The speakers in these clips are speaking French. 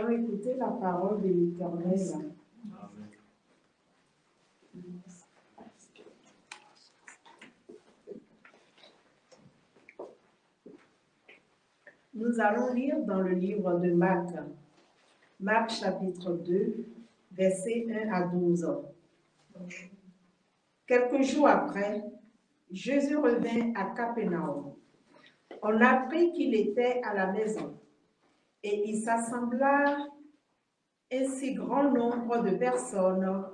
allons écouter la parole de l'Éternel. Nous allons lire dans le livre de Marc. Marc chapitre 2, versets 1 à 12. Quelques jours après, Jésus revint à Capernaum. On apprit qu'il était à la maison, et il s'assembla un si grand nombre de personnes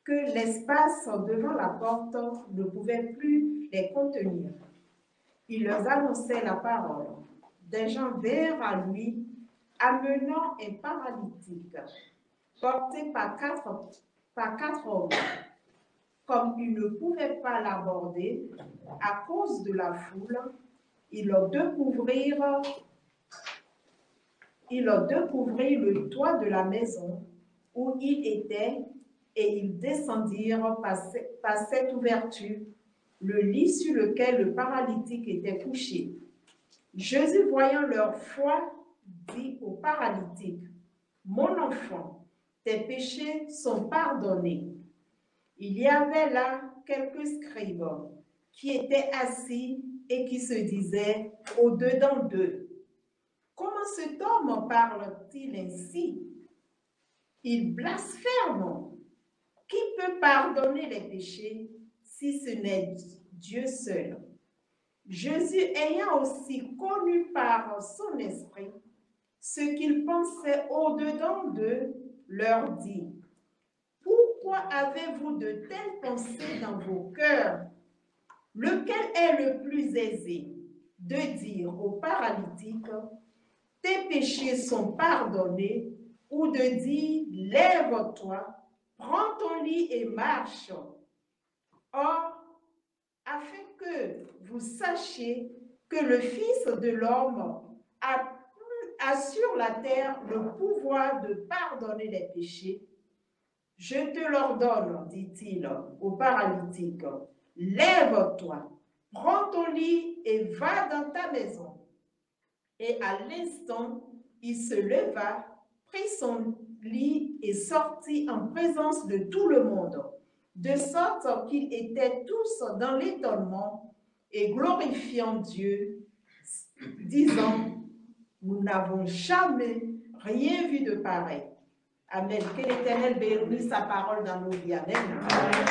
que l'espace devant la porte ne pouvait plus les contenir. Il leur annonçait la parole. Des gens vinrent à lui, amenant un paralytique, porté par quatre hommes. Comme ils ne pouvaient pas l'aborder à cause de la foule, ils leur découvrirent le toit de la maison où il était, et ils descendirent par cette ouverture le lit sur lequel le paralytique était couché. Jésus, voyant leur foi, dit au paralytique: « Mon enfant, tes péchés sont pardonnés. » Il y avait là quelques scribes qui étaient assis et qui se disaient au-dedans d'eux: « Comment cet homme parle-t-il ainsi? Il blasphème. Qui peut pardonner les péchés si ce n'est Dieu seul? » Jésus, ayant aussi connu par son esprit ce qu'ils pensaient au-dedans d'eux, leur dit: « Pourquoi avez-vous de telles pensées dans vos cœurs? Lequel est le plus aisé, de dire au paralytique: « Tes péchés sont pardonnés », ou de dire: « Lève-toi, prends ton lit et marche ». Or, afin que vous sachiez que le Fils de l'homme a sur la terre le pouvoir de pardonner les péchés, je te l'ordonne, dit-il au paralytique, lève-toi, prends ton lit et va dans ta maison. Et à l'instant, il se leva, prit son lit et sortit en présence de tout le monde, de sorte qu'ils étaient tous dans l'étonnement et glorifiant Dieu, disant: « Nous n'avons jamais rien vu de pareil. » Amen. Que l'Éternel bénisse sa parole dans nos vies. Amen. Amen.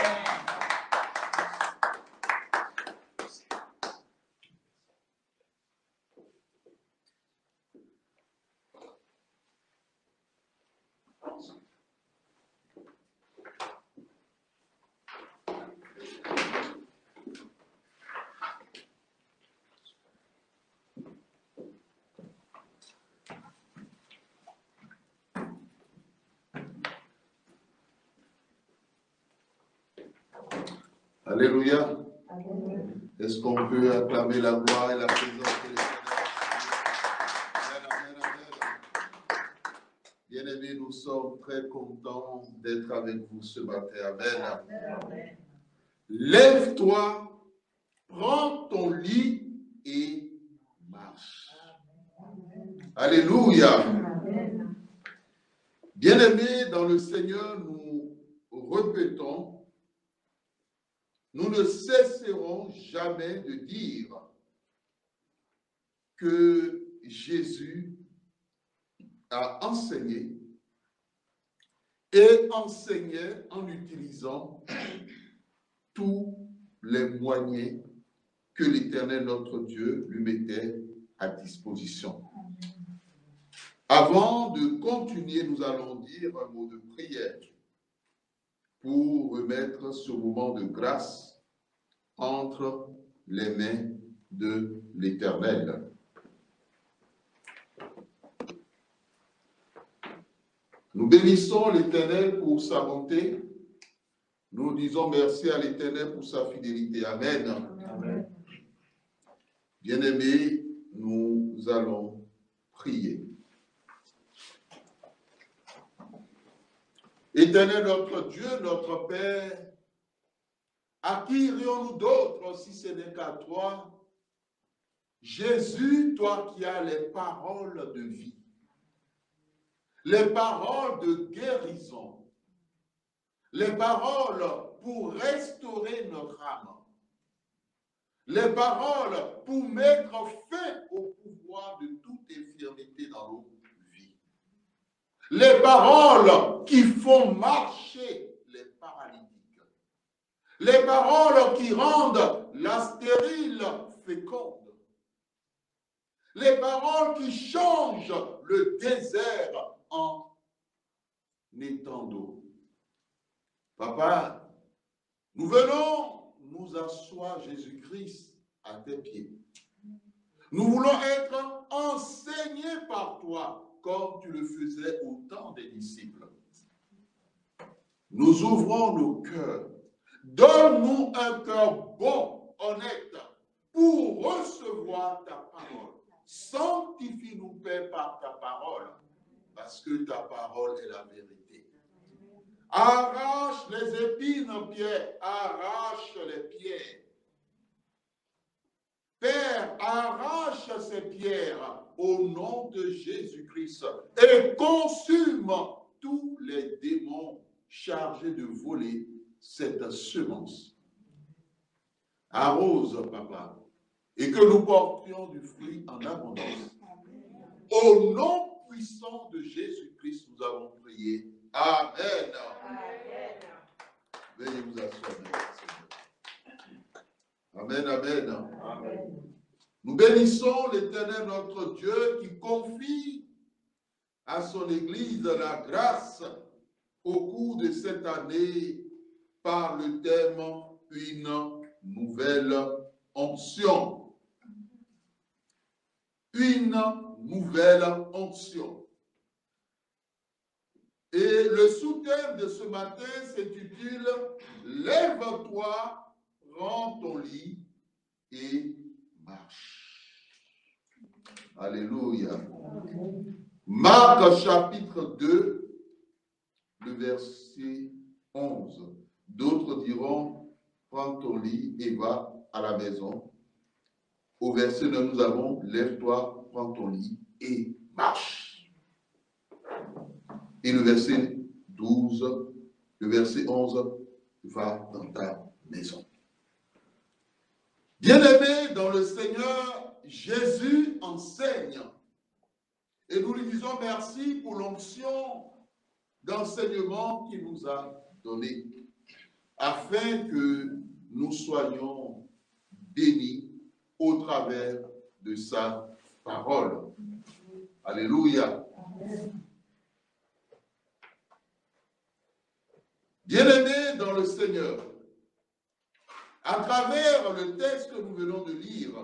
Alléluia. Est-ce qu'on peut acclamer la gloire et la présence de l'Éternel? Bien-aimés, nous sommes très contents d'être avec vous ce matin. Amen. Amen. Lève-toi, prends ton lit et marche. Amen. Alléluia. Amen. Bien-aimés dans le Seigneur, nous répétons: nous ne cesserons jamais de dire que Jésus a enseigné et enseignait en utilisant tous les moyens que l'Éternel notre Dieu lui mettait à disposition. Avant de continuer, nous allons dire un mot de prière pour remettre ce moment de grâce entre les mains de l'Éternel. Nous bénissons l'Éternel pour sa bonté. Nous disons merci à l'Éternel pour sa fidélité. Amen. Amen. Bien-aimés, nous allons prier. Éternel notre Dieu, notre Père, à qui irions-nous d'autres si ce n'est qu'à toi? Jésus, toi qui as les paroles de vie. les paroles de guérison, les paroles pour restaurer notre âme, les paroles pour mettre fin au pouvoir de toute infirmité dans nos vies, les paroles qui font marcher les paralytiques, les paroles qui rendent la stérile féconde, les paroles qui changent le désert en étang d'eau. Papa, nous venons nous asseoir, Jésus-Christ, à tes pieds. Nous voulons être enseignés par toi, comme tu le faisais au temps des disciples. Nous ouvrons nos cœurs. Donne-nous un cœur bon, honnête, pour recevoir ta parole. Sanctifie-nous, Père, par ta parole, parce que ta parole est la vérité. Arrache les épines, Pierre, arrache les pierres. Père, arrache ces pierres au nom de Jésus-Christ et consume tous les démons chargés de voler cette semence. Arrose, Papa, et que nous portions du fruit en abondance. Au nom puissant de Jésus-Christ, nous avons prié. Amen. Veuillez vous asseoir. Amen, amen. Amen. Nous bénissons l'Éternel notre Dieu qui confie à son Église la grâce au cours de cette année par le thème une nouvelle onction. Une nouvelle onction. Et le sous-thème de ce matin s'intitule « Lève-toi, prends ton lit et marche ». Alléluia. Marc chapitre 2, le verset 11. D'autres diront « Prends ton lit et va à la maison ». Au verset 9, nous avons « Lève-toi, prends ton lit et marche ». Et le verset 12, le verset 11, va dans ta maison. Bien-aimés dans le Seigneur, Jésus enseigne. Et nous lui disons merci pour l'onction d'enseignement qu'il nous a donnée, afin que nous soyons bénis au travers de sa parole. Alléluia. Bien-aimés dans le Seigneur, à travers le texte que nous venons de lire,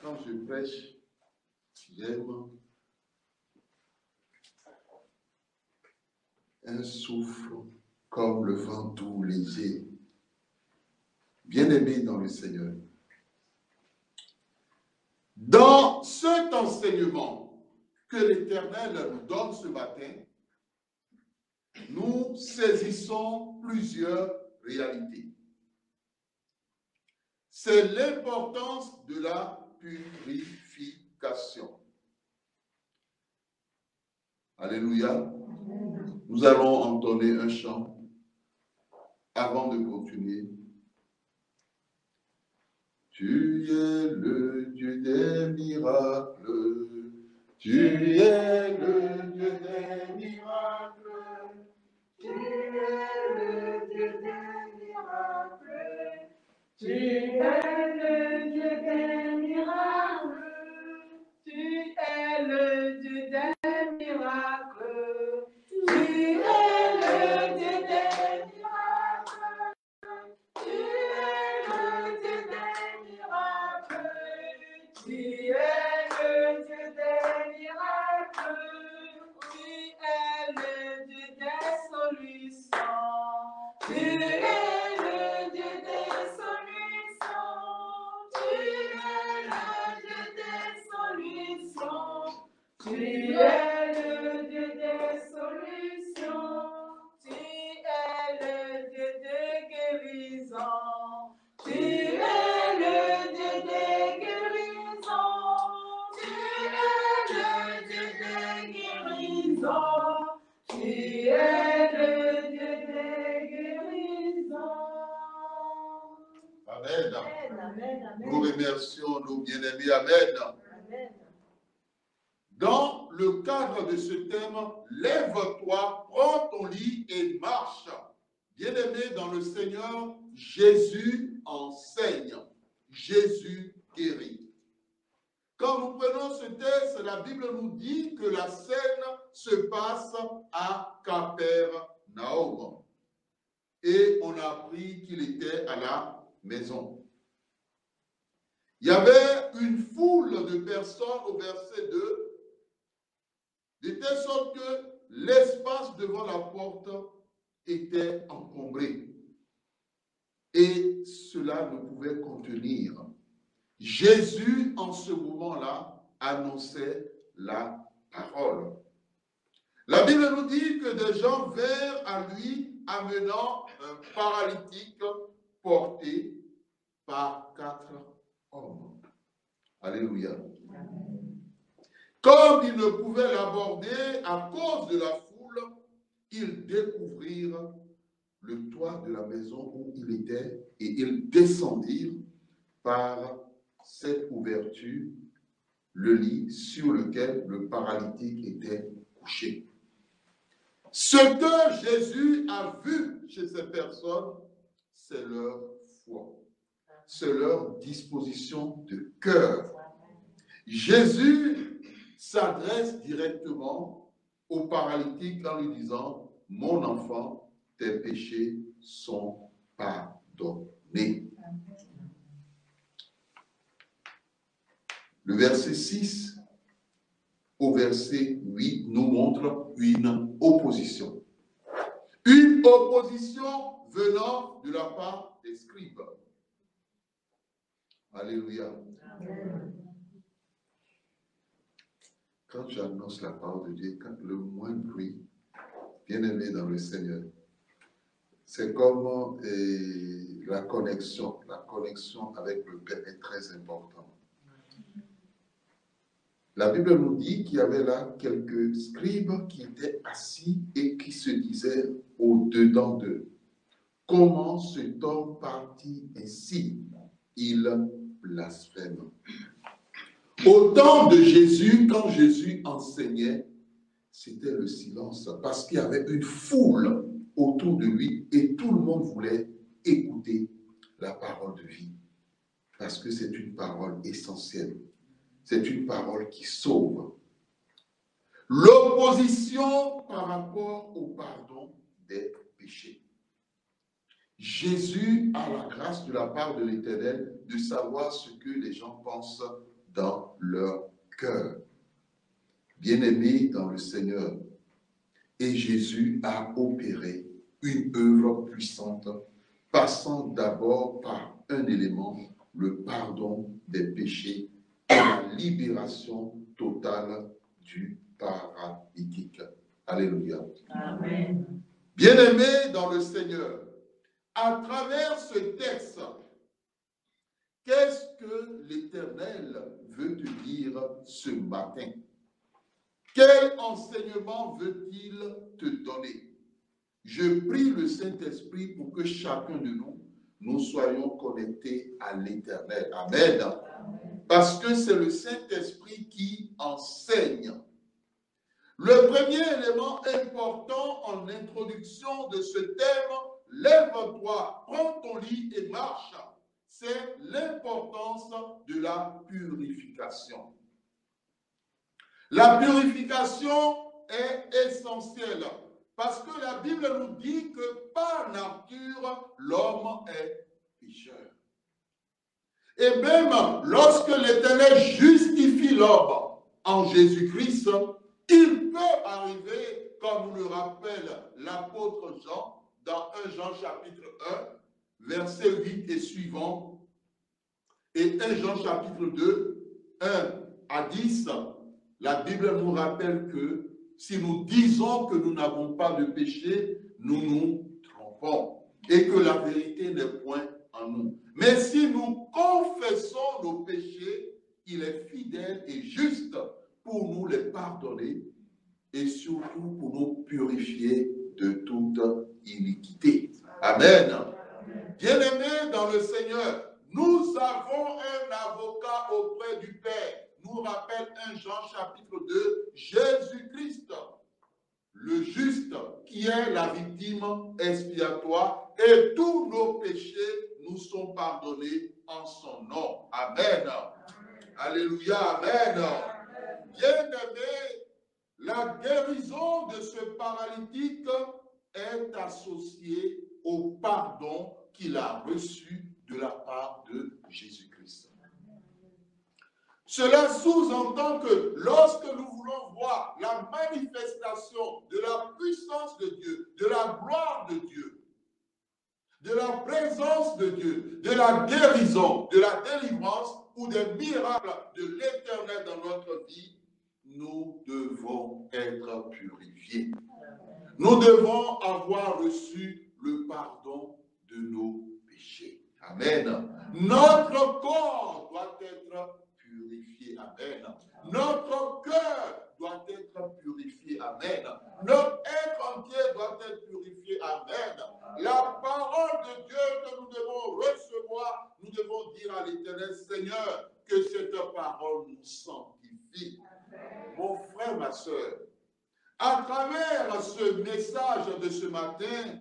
quand je prêche, j'aime un souffle comme le vent doux léger. Bien-aimés dans le Seigneur, dans cet enseignement que l'Éternel nous donne ce matin, nous saisissons plusieurs réalités. C'est l'importance de la purification. Alléluia. Nous allons entonner un chant avant de continuer. Tu es le Dieu des miracles, tu es le Dieu des miracles, tu es le Dieu des miracles, tu es le Dieu des miracles, tu es le Dieu des miracles, tu es le Dieu des miracles, tu es le Dieu des miracles, tu es le Dieu des miracles, tu es le Dieu des solutions, tu es le Dieu des solutions, tu guérisons. Tu es le Dieu des guérisons. Tu es le Dieu des guérisons. Tu es le Dieu des guérisons. Amen. Amen, amen, amen. Nous remercions nos bien-aimés. Amen. Amen. Dans le cadre de ce thème, lève-toi, prends ton lit et marche. Bien-aimé dans le Seigneur, Jésus enseigne. Jésus guérit. Quand nous prenons ce texte, la Bible nous dit que la scène se passe à Capernaum. Et on a appris qu'il était à la maison. Il y avait une foule de personnes au verset 2, de telle sorte que l'espace devant la porte était encombré. Et cela ne pouvait contenir. Jésus, en ce moment-là, annonçait la parole. La Bible nous dit que des gens vinrent à lui amenant un paralytique porté par 4 hommes. Alléluia. Comme ils ne pouvaient l'aborder à cause de la foule, ils découvrirent le toit de la maison où il était et ils descendirent par cette ouverture le lit sur lequel le paralytique était couché. Ce que Jésus a vu chez ces personnes, c'est leur foi, c'est leur disposition de cœur. Jésus s'adresse directement au paralytique en lui disant « Mon enfant, tes péchés sont pardonnés. » Le verset 6 au verset 8 nous montre une opposition. Une opposition venant de la part des scribes. Alléluia. Amen. Quand j'annonce la parole de Dieu, quand le moindre bruit, bien-aimé dans le Seigneur, c'est comme la connexion avec le Père est très importante. La Bible nous dit qu'il y avait là quelques scribes qui étaient assis et qui se disaient au-dedans d'eux, « Comment cet homme partit ainsi? Il blasphème. » Au temps de Jésus, quand Jésus enseignait, c'était le silence parce qu'il y avait une foule autour de lui et tout le monde voulait écouter la parole de vie parce que c'est une parole essentielle. C'est une parole qui sauve. L'opposition par rapport au pardon des péchés. Jésus a la grâce de la part de l'Éternel de savoir ce que les gens pensent dans leur cœur. Bien-aimés dans le Seigneur, et Jésus a opéré une œuvre puissante, passant d'abord par un élément, le pardon des péchés et la libération totale du paralytique. Alléluia. Amen. Bien-aimés dans le Seigneur, à travers ce texte, qu'est-ce que l'Éternel veut te dire ce matin? Quel enseignement veut-il te donner? Je prie le Saint-Esprit pour que chacun de nous soyons connectés à l'Éternel. Amen. Parce que c'est le Saint-Esprit qui enseigne. Le premier élément important en introduction de ce thème, lève-toi, prends ton lit et marche, c'est l'importance de la purification. La purification est essentielle parce que la Bible nous dit que par nature, l'homme est pécheur. Et même lorsque l'Éternel justifie l'homme en Jésus-Christ, il peut arriver, comme nous le rappelle l'apôtre Jean, dans 1 Jean chapitre 1, verset 8 et suivant, et 1 Jean chapitre 2, 1 à 10, la Bible nous rappelle que si nous disons que nous n'avons pas de péché, nous nous trompons. et que la vérité n'est point en nous. Mais si nous confessons nos péchés, il est fidèle et juste pour nous les pardonner et surtout pour nous purifier de toute iniquité. Amen. Bien-aimés dans le Seigneur, nous avons un avocat auprès du Père. Nous rappelle 1 Jean chapitre 2, Jésus-Christ, le juste, qui est la victime expiatoire, et tous nos péchés nous sont pardonnés en son nom. Amen. Alléluia, amen. Bien-aimés, la guérison de ce paralytique est associée au pardon qu'il a reçu de la part de Jésus-Christ. Cela sous-entend que lorsque nous voulons voir la manifestation de la puissance de Dieu, de la gloire de Dieu, de la présence de Dieu, de la guérison, de la délivrance ou des miracles de l'Éternel dans notre vie, nous devons être purifiés. Nous devons avoir reçu le pardon de nos péchés. Amen. Notre corps doit être purifié. Amen. Notre cœur doit être purifié. Amen. Notre être entier doit être purifié. Amen. La parole de Dieu que nous devons recevoir, nous devons dire à l'Éternel, Seigneur, que cette parole nous sanctifie. Mon frère, ma soeur, à travers ce message de ce matin,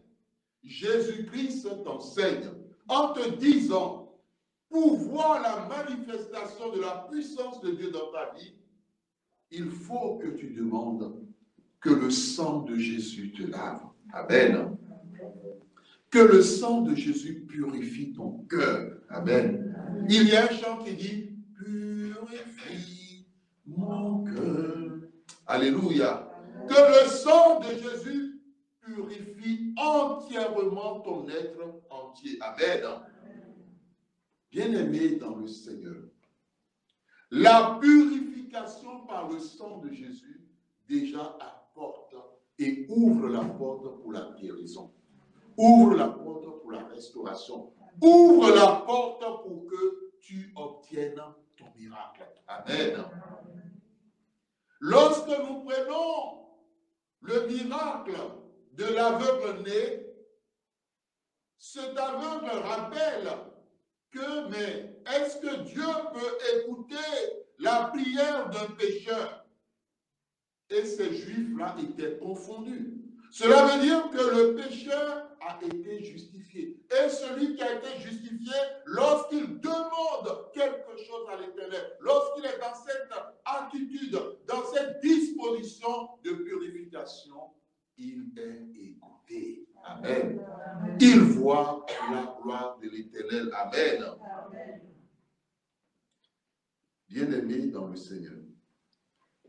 Jésus-Christ t'enseigne en te disant, pour voir la manifestation de la puissance de Dieu dans ta vie, il faut que tu demandes que le sang de Jésus te lave. Amen. Que le sang de Jésus purifie ton cœur. Amen. Il y a un chant qui dit, purifie mon cœur. Alléluia. Que le sang de Jésus purifie entièrement ton être entier. Amen. Bien-aimé dans le Seigneur, la purification par le sang de Jésus déjà apporte et ouvre la porte pour la guérison. Ouvre la porte pour la restauration. Ouvre la porte pour que tu obtiennes ton miracle. Amen. Lorsque nous prenons le miracle de l'aveugle né, cet aveugle rappelle que, mais est-ce que Dieu peut écouter la prière d'un pécheur? Et ces Juifs-là étaient confondus. Cela veut dire que le pécheur a été justifié. Et celui qui a été justifié, lorsqu'il demande quelque chose à l'Éternel, lorsqu'il est dans cette attitude, dans cette disposition de purification, il est écouté. Amen. Il voit la gloire de l'Éternel. Amen. Bien-aimés dans le Seigneur,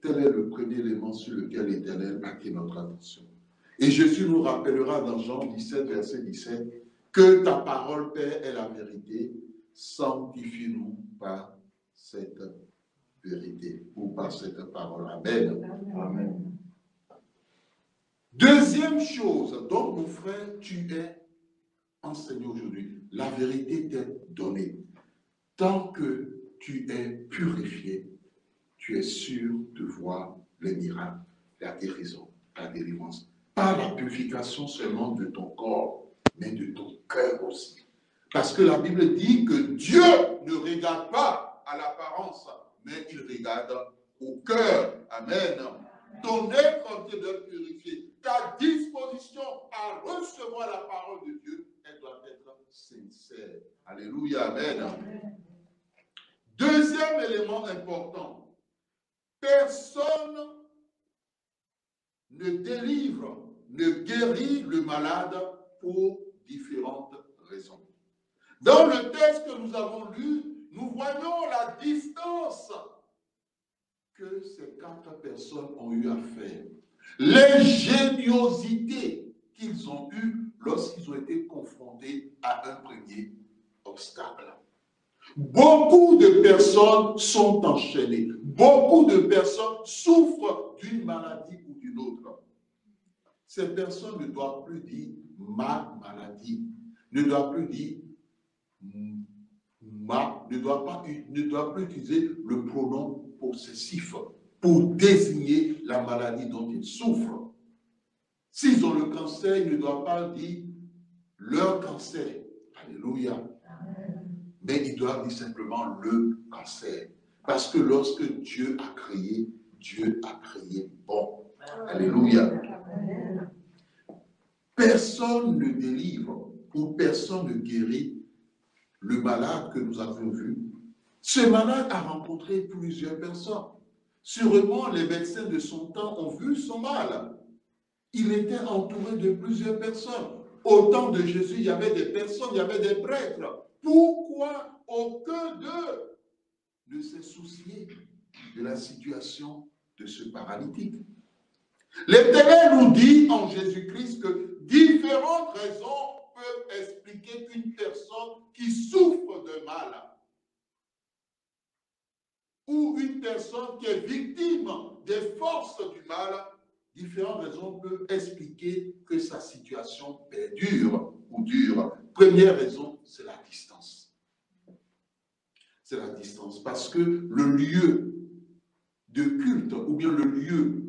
tel est le premier élément sur lequel l'Éternel attire notre attention. Et Jésus nous rappellera dans Jean 17, verset 17, que ta parole, Père, est la vérité. Sanctifie-nous par cette vérité ou par cette parole. Amen. Amen. Deuxième chose, donc mon frère, tu es enseigné aujourd'hui. La vérité t'est donnée. Tant que tu es purifié, tu es sûr de voir les miracles, la guérison, la délivrance. Pas la purification seulement de ton corps, mais de ton cœur aussi. Parce que la Bible dit que Dieu ne regarde pas à l'apparence, mais il regarde au cœur. Amen. Ton être entier doit être purifié. Ta disposition à recevoir la parole de Dieu, elle doit être sincère. Alléluia. Amen. Deuxième élément important. Personne ne délivre, ne guérit le malade pour différentes raisons. Dans le texte que nous avons lu, nous voyons la distance que ces 4 personnes ont eu à faire. L'ingéniosité qu'ils ont eue lorsqu'ils ont été confrontés à un premier obstacle. Beaucoup de personnes sont enchaînées. Beaucoup de personnes souffrent d'une maladie ou d'une autre. Ces personnes ne doivent plus dire ma maladie, ne doit plus dire ne doit plus utiliser le pronom possessif pour désigner la maladie dont ils souffrent. S'ils ont le cancer, ils ne doivent pas dire leur cancer. Alléluia. Mais ils doivent dire simplement le cancer. Parce que lorsque Dieu a créé bon. Alléluia. Personne ne délivre ou personne ne guérit le malade que nous avons vu. Ce malade a rencontré plusieurs personnes. Sûrement, les médecins de son temps ont vu son mal. Il était entouré de plusieurs personnes. Au temps de Jésus, il y avait des personnes, il y avait des prêtres. Pourquoi aucun d'eux ne s'est soucié de la situation de ce paralytique? L'Éternel nous dit en Jésus-Christ que différentes raisons peuvent expliquer qu'une personne qui souffre de mal ou une personne qui est victime des forces du mal, différentes raisons peuvent expliquer que sa situation perdure ou dure. Première raison, c'est la distance. C'est la distance. Parce que le lieu de culte ou bien le lieu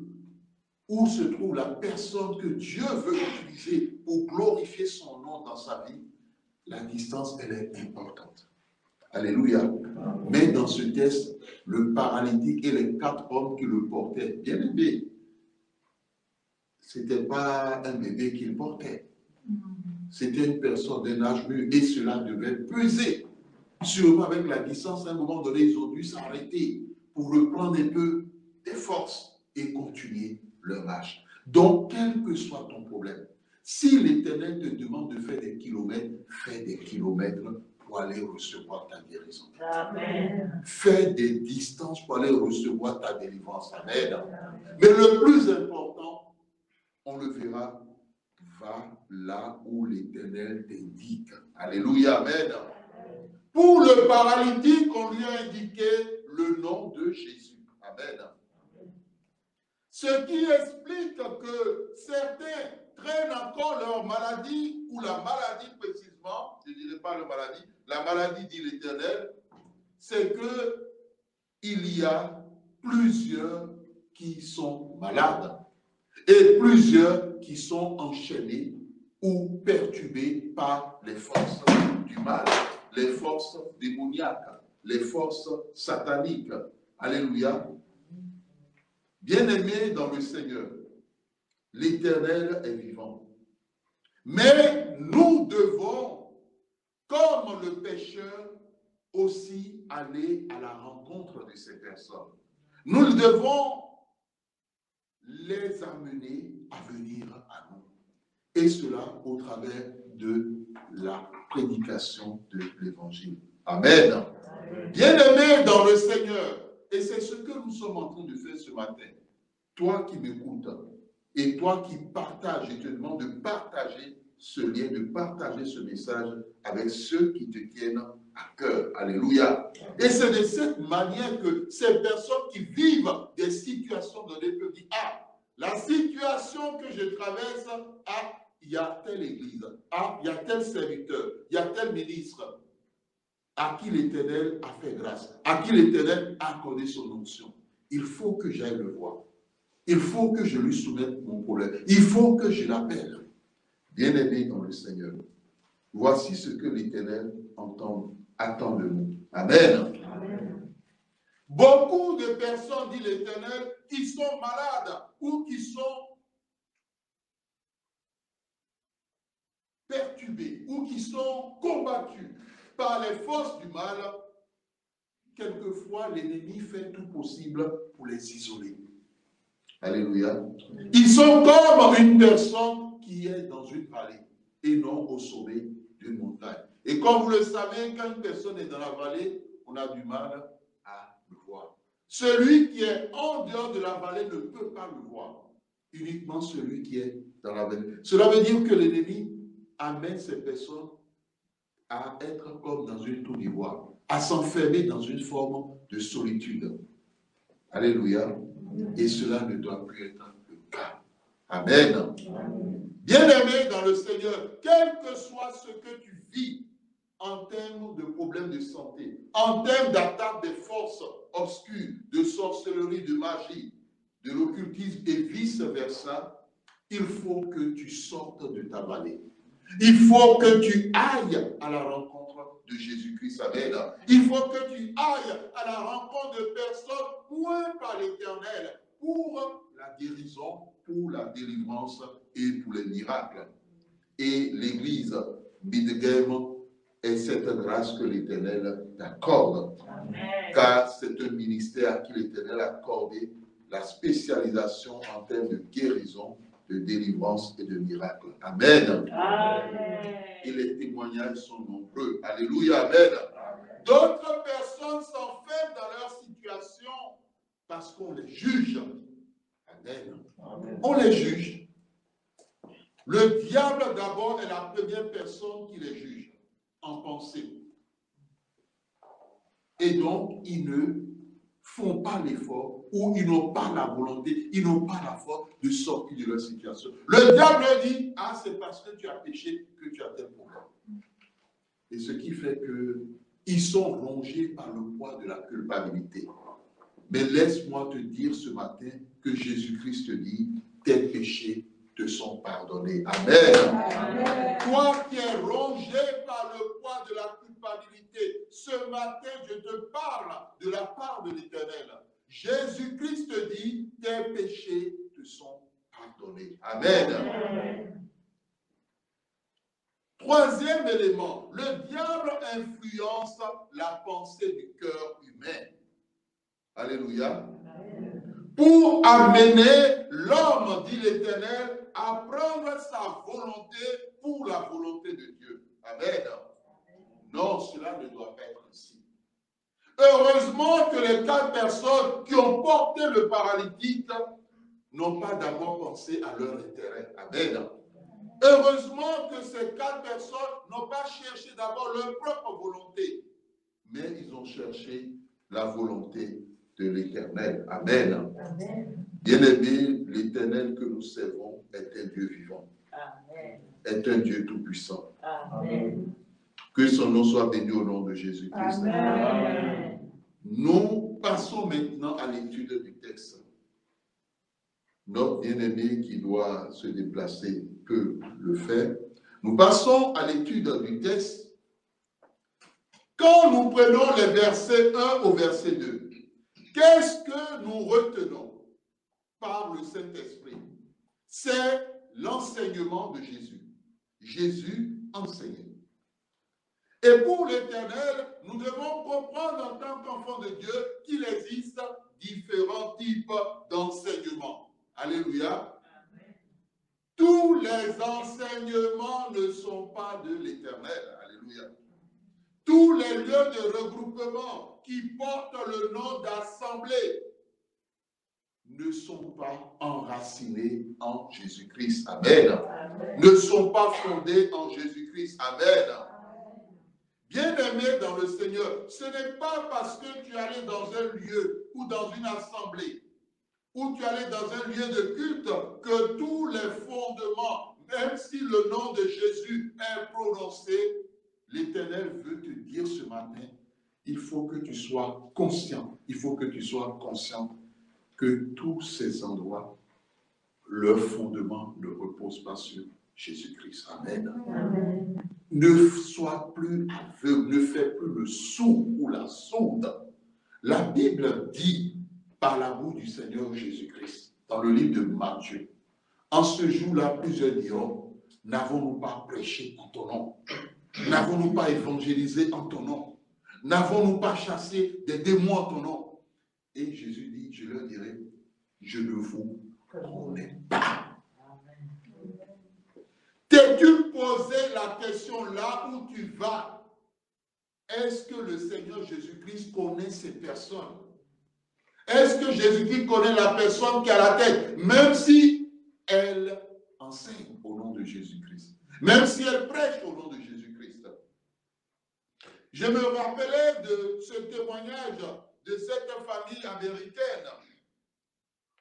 où se trouve la personne que Dieu veut utiliser pour glorifier son nom dans sa vie, la distance, elle est importante. Alléluia. Mais dans ce texte, le paralytique et les 4 hommes qui le portaient, bien aimé, ce n'était pas un bébé qu'il portait. C'était une personne d'un âge mûr et cela devait peser. Sûrement avec la distance, à un moment donné, ils ont dû s'arrêter pour reprendre un peu des forces et continuer leur marche. Donc, quel que soit ton problème, si l'Éternel te demande de faire des kilomètres, fais des kilomètres pour aller recevoir ta guérison. Amen. Fais des distances pour aller recevoir ta délivrance. Amen. Mais le plus important, on le verra, va là où l'Éternel t'indique. Alléluia. Amen. Pour le paralytique, on lui a indiqué le nom de Jésus. Amen. Ce qui explique que certains traînent encore leur maladie, ou la maladie précisément, je ne dirais pas la maladie dit l'Éternel, c'est qu'il y a plusieurs qui sont malades et plusieurs qui sont enchaînés ou perturbés par les forces du mal, les forces démoniaques, les forces sataniques. Alléluia. Bien-aimés dans le Seigneur, l'Éternel est vivant. Mais nous devons, comme le pécheur, aussi aller à la rencontre de ces personnes. Nous devons les amener à venir à nous. Et cela au travers de la prédication de l'Évangile. Amen. Bien-aimés dans le Seigneur, et c'est ce que nous sommes en train de faire ce matin. Toi qui m'écoutes et toi qui partages, je te demande de partager ce lien, de partager ce message avec ceux qui te tiennent à cœur. Alléluia. Et c'est de cette manière que ces personnes qui vivent des situations données peuvent dire, ah, la situation que je traverse, ah, il y a telle église, ah, il y a tel serviteur, il y a tel ministre à qui l'Éternel a fait grâce, à qui l'Éternel a accordé son onction. Il faut que j'aille le voir. Il faut que je lui soumette mon problème. Il faut que je l'appelle. Bien-aimé dans le Seigneur, voici ce que l'Éternel attend de nous. Amen. Amen. Beaucoup de personnes, dit l'Éternel, qui sont malades ou qui sont perturbés ou qui sont combattus par les forces du mal, quelquefois l'ennemi fait tout possible pour les isoler. Alléluia. Ils sont comme une personne qui est dans une vallée et non au sommet d'une montagne. Et comme vous le savez, quand une personne est dans la vallée, on a du mal à le voir. Celui qui est en dehors de la vallée ne peut pas le voir. Uniquement celui qui est dans la vallée. Cela veut dire que l'ennemi amène ces personnes à être comme dans une tour d'ivoire, à s'enfermer dans une forme de solitude. Alléluia. Et cela ne doit plus être le cas. Amen. Bien-aimé dans le Seigneur, quel que soit ce que tu vis en termes de problèmes de santé, en termes d'attaque des forces obscures, de sorcellerie, de magie, de l'occultisme et vice-versa, il faut que tu sortes de ta vallée. Il faut que tu ailles à la rencontre de Jésus-Christ. Amen. Il faut que tu ailles à la rencontre de personnes poussées par l'Éternel pour la guérison, pour la délivrance et pour les miracles. Et l'Église Bethlehem est cette grâce que l'Éternel t'accorde. Car c'est un ministère à qui l'Éternel a accordé la spécialisation en termes de guérison, de délivrance et de miracle. Amen. Amen. Et les témoignages sont nombreux. Alléluia. Amen. D'autres personnes s'enferment dans leur situation parce qu'on les juge. Amen. On les juge. Le diable d'abord est la première personne qui les juge en pensée. Et donc, ils ne font pas l'effort ou ils n'ont pas la volonté, ils n'ont pas la force de sortir de leur situation. Le diable dit, ah, c'est parce que tu as péché que tu as tel problème. Et ce qui fait qu'ils sont rongés par le poids de la culpabilité. Mais laisse-moi te dire ce matin que Jésus-Christ te dit, tes péchés te sont pardonnés. Amen. Amen. Toi qui es rongé par le poids de la culpabilité, ce matin, je te parle de la part de l'Éternel. Jésus-Christ te dit, tes péchés te sont pardonnés. Amen. Amen. Troisième élément, le diable influence la pensée du cœur humain. Alléluia. Pour amener l'homme, dit l'Éternel, à prendre sa volonté pour la volonté de Dieu. Amen. Non, cela ne doit pas être ainsi. Heureusement que les 4 personnes qui ont porté le paralytique n'ont pas d'abord pensé à leur intérêt. Amen. Heureusement que ces 4 personnes n'ont pas cherché d'abord leur propre volonté, mais ils ont cherché la volonté de l'Éternel. Amen. Amen. Bien-aimé, l'Éternel que nous servons est un Dieu vivant. Amen. Est un Dieu tout-puissant. Amen. Que son nom soit béni au nom de Jésus-Christ. Amen. Nous passons maintenant à l'étude du texte. Notre bien-aimé qui doit se déplacer peut le faire. Nous passons à l'étude du texte. Quand nous prenons les versets 1 au verset 2, qu'est-ce que nous retenons par le Saint-Esprit? C'est l'enseignement de Jésus. Jésus enseignait. Et pour l'Éternel, nous devons comprendre en tant qu'enfants de Dieu qu'il existe différents types d'enseignements. Alléluia. Tous les enseignements ne sont pas de l'Éternel. Alléluia. Tous les lieux de regroupement qui portent le nom d'assemblée ne sont pas enracinés en Jésus-Christ. Amen. Amen. Ne sont pas fondés en Jésus-Christ. Amen. Bien-aimé dans le Seigneur, ce n'est pas parce que tu es allé dans un lieu ou dans une assemblée ou tu es allé dans un lieu de culte que tous les fondements, même si le nom de Jésus est prononcé, l'Éternel veut te dire ce matin, il faut que tu sois conscient, il faut que tu sois conscient que tous ces endroits, leur fondement ne repose pas sur Jésus-Christ. Amen. Amen. Ne sois plus aveugle, ne fais plus le sourd ou la sourde. La Bible dit, par l'amour du Seigneur Jésus-Christ, dans le livre de Matthieu, en ce jour-là, plusieurs diront, n'avons-nous pas prêché en ton nom? N'avons-nous pas évangélisé en ton nom? N'avons-nous pas chassé des démons en ton nom? Et Jésus dit, je leur dirai, je ne vous connais pas. T'es-tu posé la question là où tu vas? Est-ce que le Seigneur Jésus-Christ connaît ces personnes? Est-ce que Jésus-Christ connaît la personne qui a la tête, même si elle enseigne au nom de Jésus-Christ, même si elle prêche au nom de Jésus-Christ? Je me rappelais de ce témoignage de cette famille américaine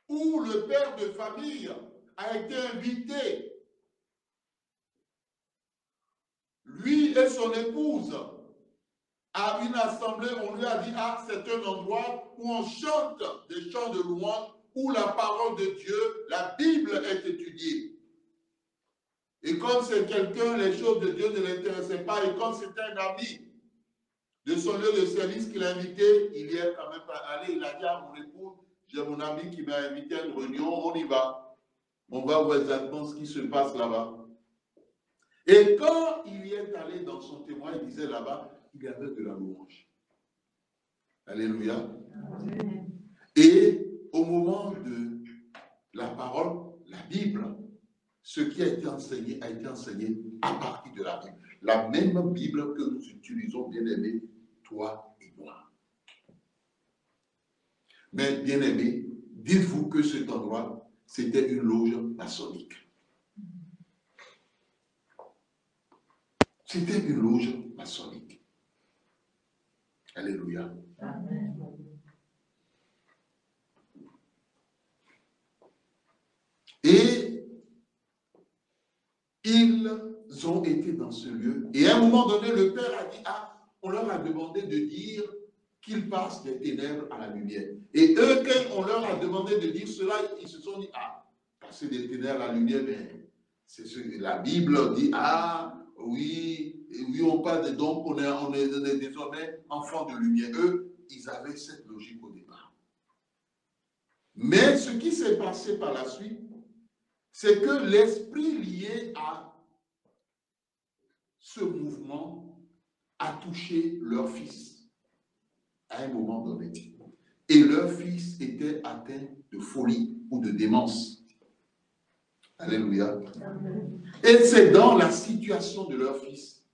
où le père de famille a été invité lui et son épouse, à une assemblée, on lui a dit, ah, c'est un endroit où on chante des chants de louange, où la parole de Dieu, la Bible est étudiée. Et comme c'est quelqu'un, les choses de Dieu ne l'intéressaient pas, et comme c'était un ami de son lieu de service qu'il a invité, il y est quand même pas allé, il a dit à mon épouse, j'ai mon ami qui m'a invité à une réunion, on y va. On va voir exactement ce qui se passe là-bas. Et quand il y est allé dans son témoin, il disait là-bas, il y avait de la louange. Alléluia. Amen. Et au moment de la parole, la Bible, ce qui a été enseigné à partir de la Bible. La même Bible que nous utilisons, bien-aimés, toi et moi. Mais bien-aimés, dites-vous que cet endroit, c'était une loge maçonnique. C'était une loge maçonnique. Alléluia. Amen. Et ils ont été dans ce lieu. Et à un moment donné, le Père a dit, ah, on leur a demandé de dire qu'ils passent des ténèbres à la lumière. Et eux, quand on leur a demandé de dire cela, ils se sont dit, ah, passer des ténèbres à la lumière, mais c'est ce que la Bible dit, ah, oui, oui, on parle de, donc on est désormais enfants de lumière. Eux, ils avaient cette logique au départ. Mais ce qui s'est passé par la suite, c'est que l'esprit lié à ce mouvement a touché leur fils à un moment donné. Et leur fils était atteint de folie ou de démence. Alléluia. Amen. Et c'est dans la situation de leur fils.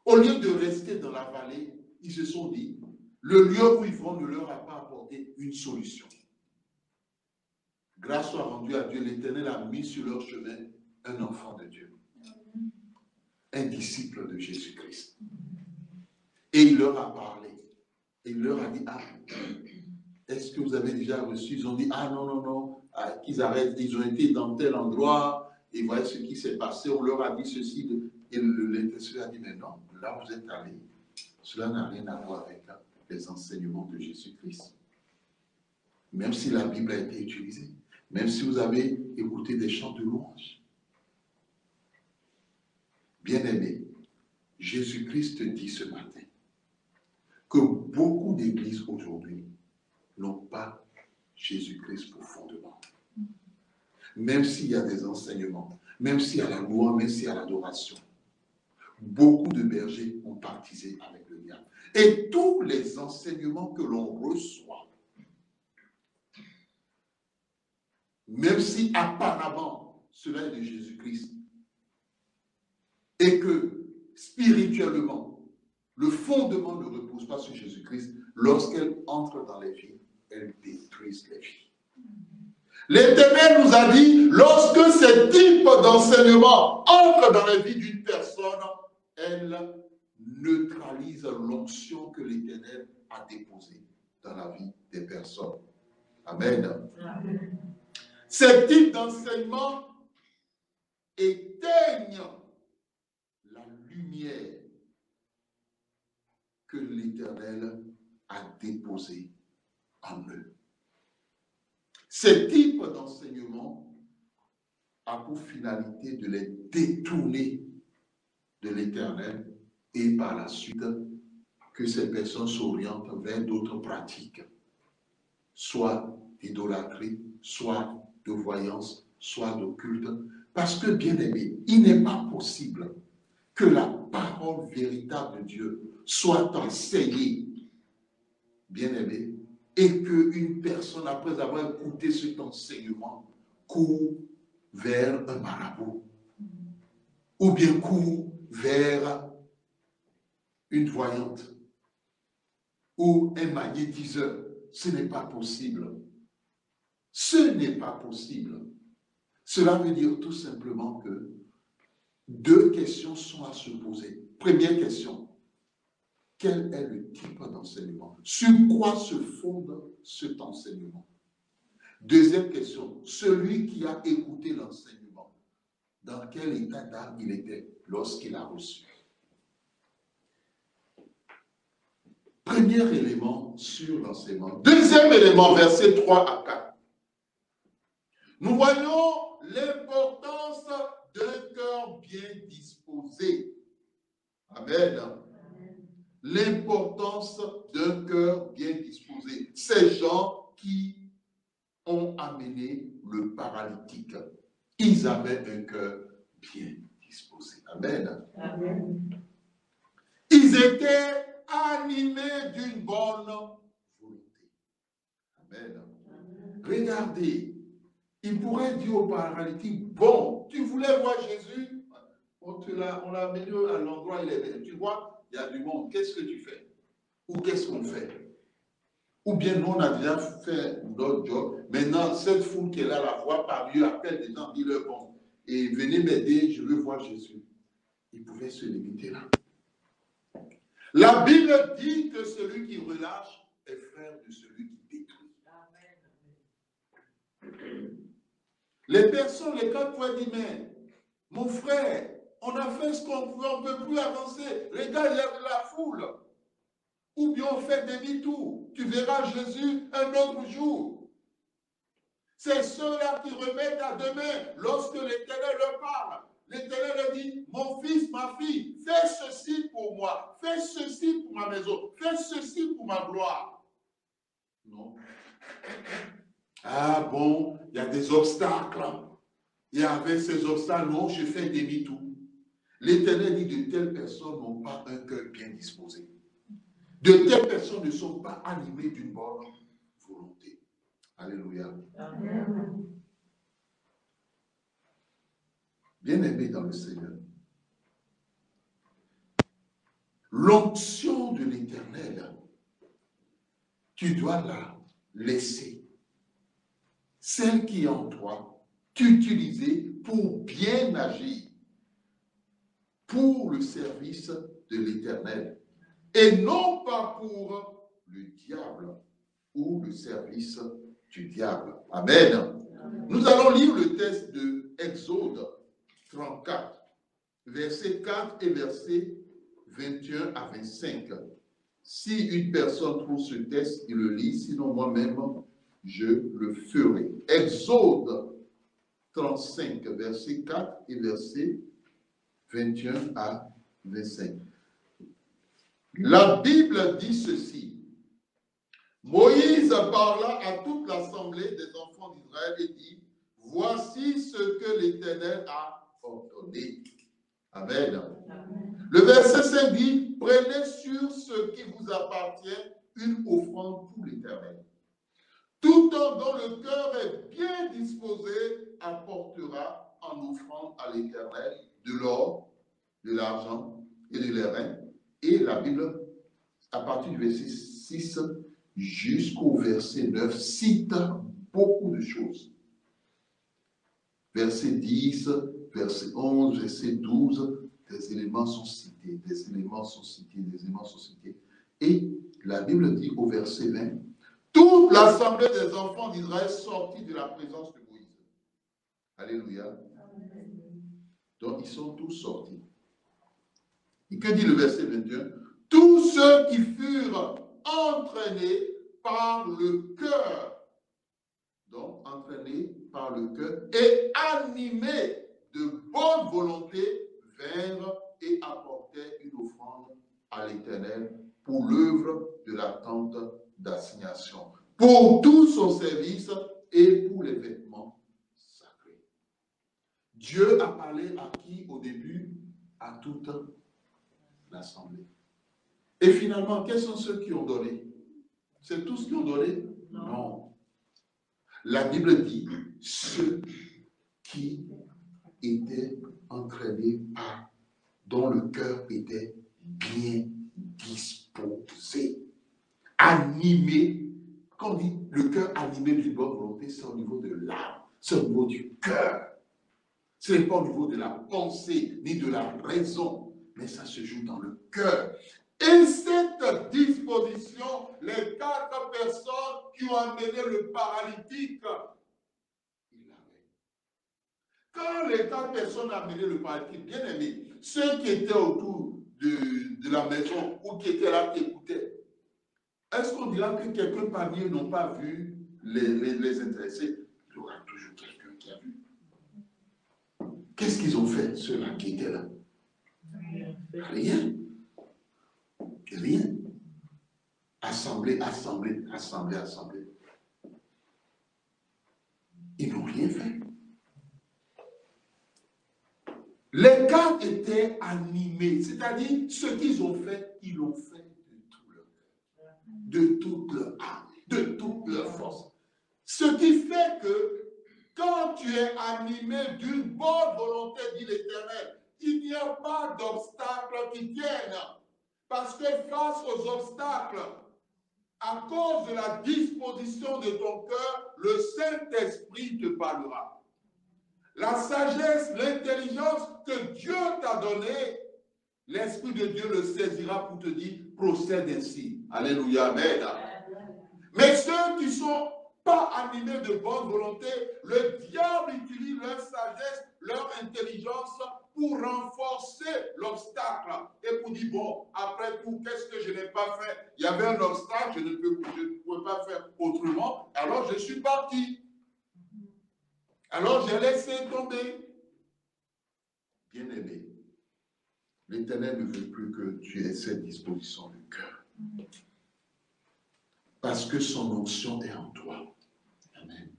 Au lieu de rester dans la vallée, ils se sont dit, le lieu où ils vont ne leur a pas apporté une solution. Grâce soit rendue à Dieu, l'Éternel a mis sur leur chemin un enfant de Dieu, un disciple de Jésus-Christ. Et il leur a parlé. Et il leur a dit, ah, est-ce que vous avez déjà reçu? Ils ont dit, ah non, non, non, ah, qu'ils arrêtent, ils ont été dans tel endroit, et voyez ce qui s'est passé, on leur a dit ceci. Et l'intercesseur a dit, mais non, là vous êtes allés, cela n'a rien à voir avec les enseignements de Jésus-Christ. Même si la Bible a été utilisée, même si vous avez écouté des chants de louange. Bien-aimé, Jésus-Christ dit ce matin que beaucoup d'églises aujourd'hui n'ont pas Jésus-Christ pour fondement. Même s'il y a des enseignements, même s'il y a la loi, même s'il y a l'adoration, beaucoup de bergers ont partisé avec le diable. Et tous les enseignements que l'on reçoit, même si apparemment cela est de Jésus-Christ, et que spirituellement, le fondement ne repose pas sur Jésus-Christ, lorsqu'elle entre dans les vies, elle détruit les vies. L'Éternel nous a dit, lorsque ces types d'enseignements entrent dans la vie d'une personne, elle neutralise l'onction que l'Éternel a déposée dans la vie des personnes. Amen. Amen. Ces types d'enseignements éteignent la lumière que l'Éternel a déposée en eux. Ce type d'enseignement a pour finalité de les détourner de l'Éternel et par la suite que ces personnes s'orientent vers d'autres pratiques, soit d'idolâtrie, soit de voyance, soit d'occulte. Parce que, bien aimé, il n'est pas possible que la parole véritable de Dieu soit enseignée, bien aimé, et qu'une personne, après avoir écouté cet enseignement, court vers un marabout, ou bien court vers une voyante, ou un magnétiseur. Ce n'est pas possible. Ce n'est pas possible. Cela veut dire tout simplement que deux questions sont à se poser. Première question, quel est le type d'enseignement? Sur quoi se fonde cet enseignement? Deuxième question, celui qui a écouté l'enseignement, dans quel état d'âme il était lorsqu'il a reçu? Premier élément sur l'enseignement. Deuxième élément, versets 3 à 4. Nous voyons l'importance d'un cœur bien disposé. Amen. L'importance d'un cœur bien disposé. Ces gens qui ont amené le paralytique, ils avaient un cœur bien disposé. Amen. Amen. Ils étaient animés d'une bonne volonté. Amen. Regardez, il pourrait dire au paralytique, bon, tu voulais voir Jésus, on l'a amené à l'endroit où il est. Tu vois, il y a du monde, qu'est-ce que tu fais? Ou qu'est-ce qu'on fait? Ou bien nous, on a déjà fait notre job. Maintenant, cette foule qui est là, la voix par Dieu, appelle des gens, dis-leur, bon, et venez m'aider, je veux voir Jésus. Ils pouvaient se limiter là. La Bible dit que celui qui relâche est frère de celui qui détruit. Les personnes, les quatre points disent, mais mon frère, on a fait ce qu'on pouvait, on ne peut plus avancer. Regarde, il y a de la foule. Ou bien on fait demi-tour. Tu verras Jésus un autre jour. C'est ceux-là qui remettent à demain lorsque l'Éternel leur parle. L'Éternel leur dit, mon fils, ma fille, fais ceci pour moi, fais ceci pour ma maison, fais ceci pour ma gloire. Non. Ah bon, il y a des obstacles. Il y avait ces obstacles, non, je fais demi-tour. L'Éternel dit, de telles personnes n'ont pas un cœur bien disposé. De telles personnes ne sont pas animées d'une bonne volonté. Alléluia. Amen. Bien-aimés dans le Seigneur, l'onction de l'Éternel, tu dois la laisser. Celle qui est en toi, t'utiliser pour bien agir, pour le service de l'Éternel, et non pas pour le diable ou le service du diable. Amen. Nous allons lire le texte de Exode 34, verset 4 et verset 21 à 25. Si une personne trouve ce texte, il le lit, sinon moi-même, je le ferai. Exode 35, verset 4 et verset 21 à 25. La Bible dit ceci. Moïse parla à toute l'assemblée des enfants d'Israël et dit, voici ce que l'Éternel a ordonné. Amen. Amen. Le verset 5 dit, prenez sur ce qui vous appartient une offrande pour l'Éternel. Tout homme dont le cœur est bien disposé apportera en offrande à l'Éternel de l'or, de l'argent et de l'airain. Et la Bible, à partir du verset 6 jusqu'au verset 9, cite beaucoup de choses. Verset 10, verset 11, verset 12, des éléments sont cités, des éléments sont cités, des éléments sont cités. Et la Bible dit au verset 20, toute l'assemblée des enfants d'Israël sortit de la présence de Moïse. Alléluia. Donc ils sont tous sortis. Et que dit le verset 21? Tous ceux qui furent entraînés par le cœur, donc entraînés par le cœur et animés de bonne volonté, vinrent et apportaient une offrande à l'Éternel pour l'œuvre de la tente d'assignation, pour tout son service et pour les vêtements sacrés. Dieu a parlé à qui au début? À toute l'assemblée. Et finalement, quels sont ceux qui ont donné? C'est tous qui ont donné? Non. La Bible dit ceux qui étaient entraînés par, dont le cœur était bien disposé, animé. Quand on dit le cœur animé d'une bonne volonté, c'est au niveau de l'âme, c'est au niveau du cœur. Ce n'est pas au niveau de la pensée ni de la raison, mais ça se joue dans le cœur. Et cette disposition, les 4 personnes qui ont amené le paralytique, ils l'avaient. Quand les 4 personnes ont amené le paralytique, bien aimé, ceux qui étaient autour de la maison ou qui étaient là, qui écoutaient, Est-ce qu'on dira que quelqu'un parmi eux n'ont pas vu les intéressés? Il y aura toujours quelqu'un qui a vu. Qu'est-ce qu'ils ont fait, ceux-là qui étaient là? Rien. Rien. Assembler. Ils n'ont rien fait. Les cas étaient animés, c'est-à-dire ce qu'ils ont fait, ils l'ont fait de tout leur cœur, de toute leur âme, de toute leur force. Ce qui fait que quand tu es animé d'une bonne volonté, dit l'Éternel, il n'y a pas d'obstacles qui tiennent. Parce que face aux obstacles, à cause de la disposition de ton cœur, le Saint-Esprit te parlera. La sagesse, l'intelligence que Dieu t'a donnée, l'Esprit de Dieu le saisira pour te dire, procède ainsi. Alléluia, amen. Mais ceux qui ne sont pas animés de bonne volonté, le diable utilise leur sagesse, leur intelligence pour renforcer l'obstacle. Et pour dire, bon, après tout, qu'est-ce que je n'ai pas fait? Il y avait un obstacle, je ne pouvais pas faire autrement, alors je suis parti. Alors j'ai laissé tomber. Bien-aimé, l'Éternel ne veut plus que tu aies cette disposition du cœur. Parce que son onction est en toi. Amen.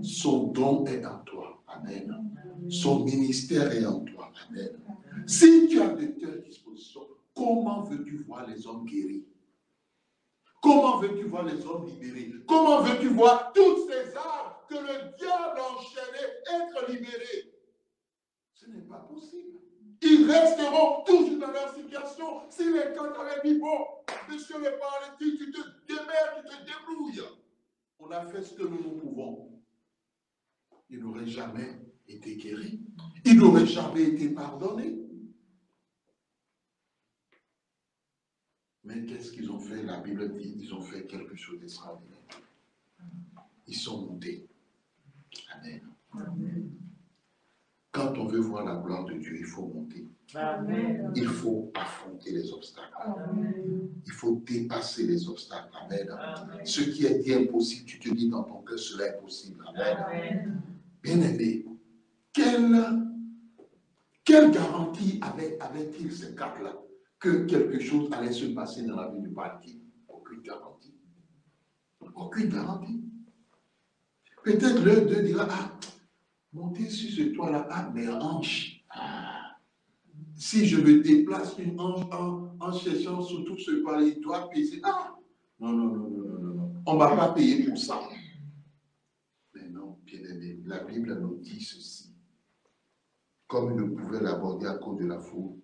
Son don est en toi. Amen. Son ministère est en toi. Amen. Si tu as de telles dispositions, comment veux-tu voir les hommes guéris? Comment veux-tu voir les hommes libérés? Comment veux-tu voir toutes ces âmes que le diable a enchaînées être libérées? Ce n'est pas possible. Ils resteront toujours dans leur situation. Si les gens avaient dit, bon, monsieur le paralytique, tu te démerdes, tu te débrouilles. On a fait ce que nous pouvons. Ils n'auraient jamais été guéris. Ils n'auraient jamais été pardonnés. Mais qu'est-ce qu'ils ont fait? La Bible dit, ils ont fait quelque chose d'extraordinaire. Ils sont montés. Amen. Amen. Quand on veut voir la gloire de Dieu, il faut monter. Amen. Il faut affronter les obstacles. Amen. Il faut dépasser les obstacles. Amen. Amen. Ce qui est dit impossible, tu te dis dans ton cœur, cela est possible. Amen. Amen. Bien-aimé, quelle garantie avait-il ces quatre-là que quelque chose allait se passer dans la vie du paralytique? Aucune garantie. Aucune garantie. Peut-être l'un d'eux dira, ah, monter sur ce toit-là, ah, mes hanches. Ah. Si je me déplace une hanche en cherchant sur tout ce toit, il doit peser. Ah, non. On ne va pas payer pour ça. Mais non, bien-aimé, la Bible nous dit ceci. Comme il ne pouvait l'aborder à cause de la foule,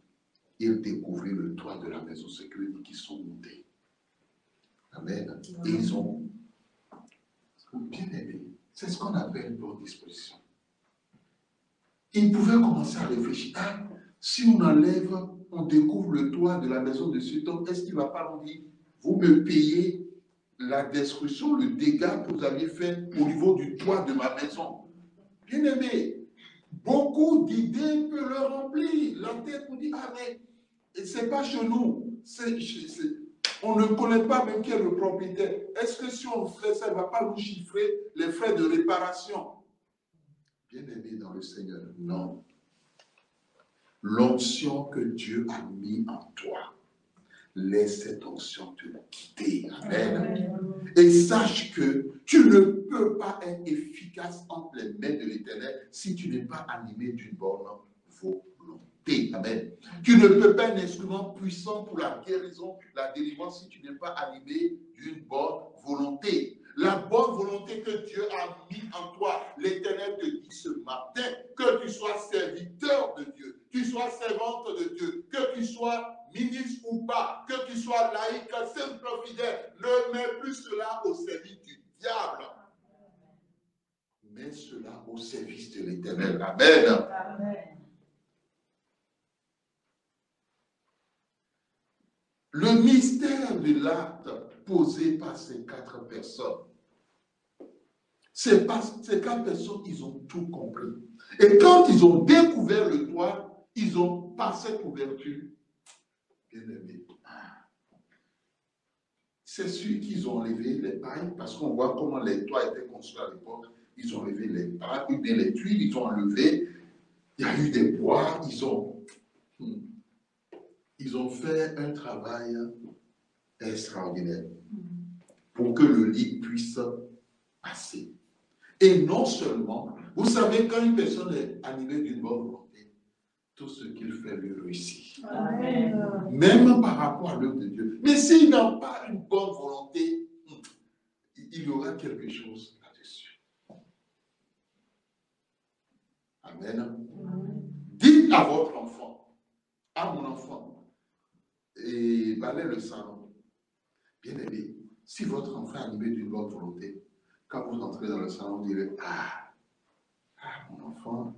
il découvrit le toit de la maison. Ce qui veut dire qu'ils sont montés. Amen. Et ils ont bien aimé. C'est ce qu'on appelle une bonne disposition. Ils pouvaient commencer à réfléchir. Ah, si on enlève, on découvre le toit de la maison de cet homme, est-ce qu'il ne va pas nous dire, vous me payez la destruction, le dégât que vous aviez fait au niveau du toit de ma maison? Bien aimé, beaucoup d'idées peuvent le remplir. La tête nous dit, ah mais c'est pas chez nous. On ne connaît pas même qui est le propriétaire. Est-ce que si on fait ça, il ne va pas nous chiffrer les frais de réparation? Bien-aimé dans le Seigneur, non. L'onction que Dieu a mis en toi, laisse cette onction te quitter. Amen. Et sache que tu ne peux pas être efficace entre les mains de l'Éternel si tu n'es pas animé d'une bonne volonté. Amen. Tu ne peux pas être un instrument puissant pour la guérison, la délivrance si tu n'es pas animé d'une bonne volonté. La bonne volonté que Dieu a mis en toi, l'Éternel te dit ce matin, que tu sois serviteur de Dieu, tu sois servante de Dieu, que tu sois ministre ou pas, que tu sois laïque, simple, fidèle, ne mets plus cela au service du diable. Mets cela au service de l'Éternel. Amen. Amen. Le mystère de l'acte posé par ces quatre personnes, ces quatre personnes, ils ont tout compris. Et quand ils ont découvert le toit, ils ont, par cette ouverture, bien aimé, c'est sûr qu'ils ont enlevé les pailles, parce qu'on voit comment les toits étaient construits à l'époque. Ils ont enlevé les pailles, ou bien les tuiles, ils ont enlevé. Il y a eu des bois, ils ont fait un travail extraordinaire pour que le lit puisse passer. Et non seulement, vous savez, quand une personne est animée d'une bonne volonté, tout ce qu'il fait lui réussit. Amen. Même par rapport à l'œuvre de Dieu. Mais s'il n'a pas une bonne volonté, il y aura quelque chose là-dessus. Amen. Dites à votre enfant, à mon enfant, et balaye le salon. Bien aimé, si votre enfant est animé d'une bonne volonté, quand vous entrez dans le salon, vous direz, mon enfant,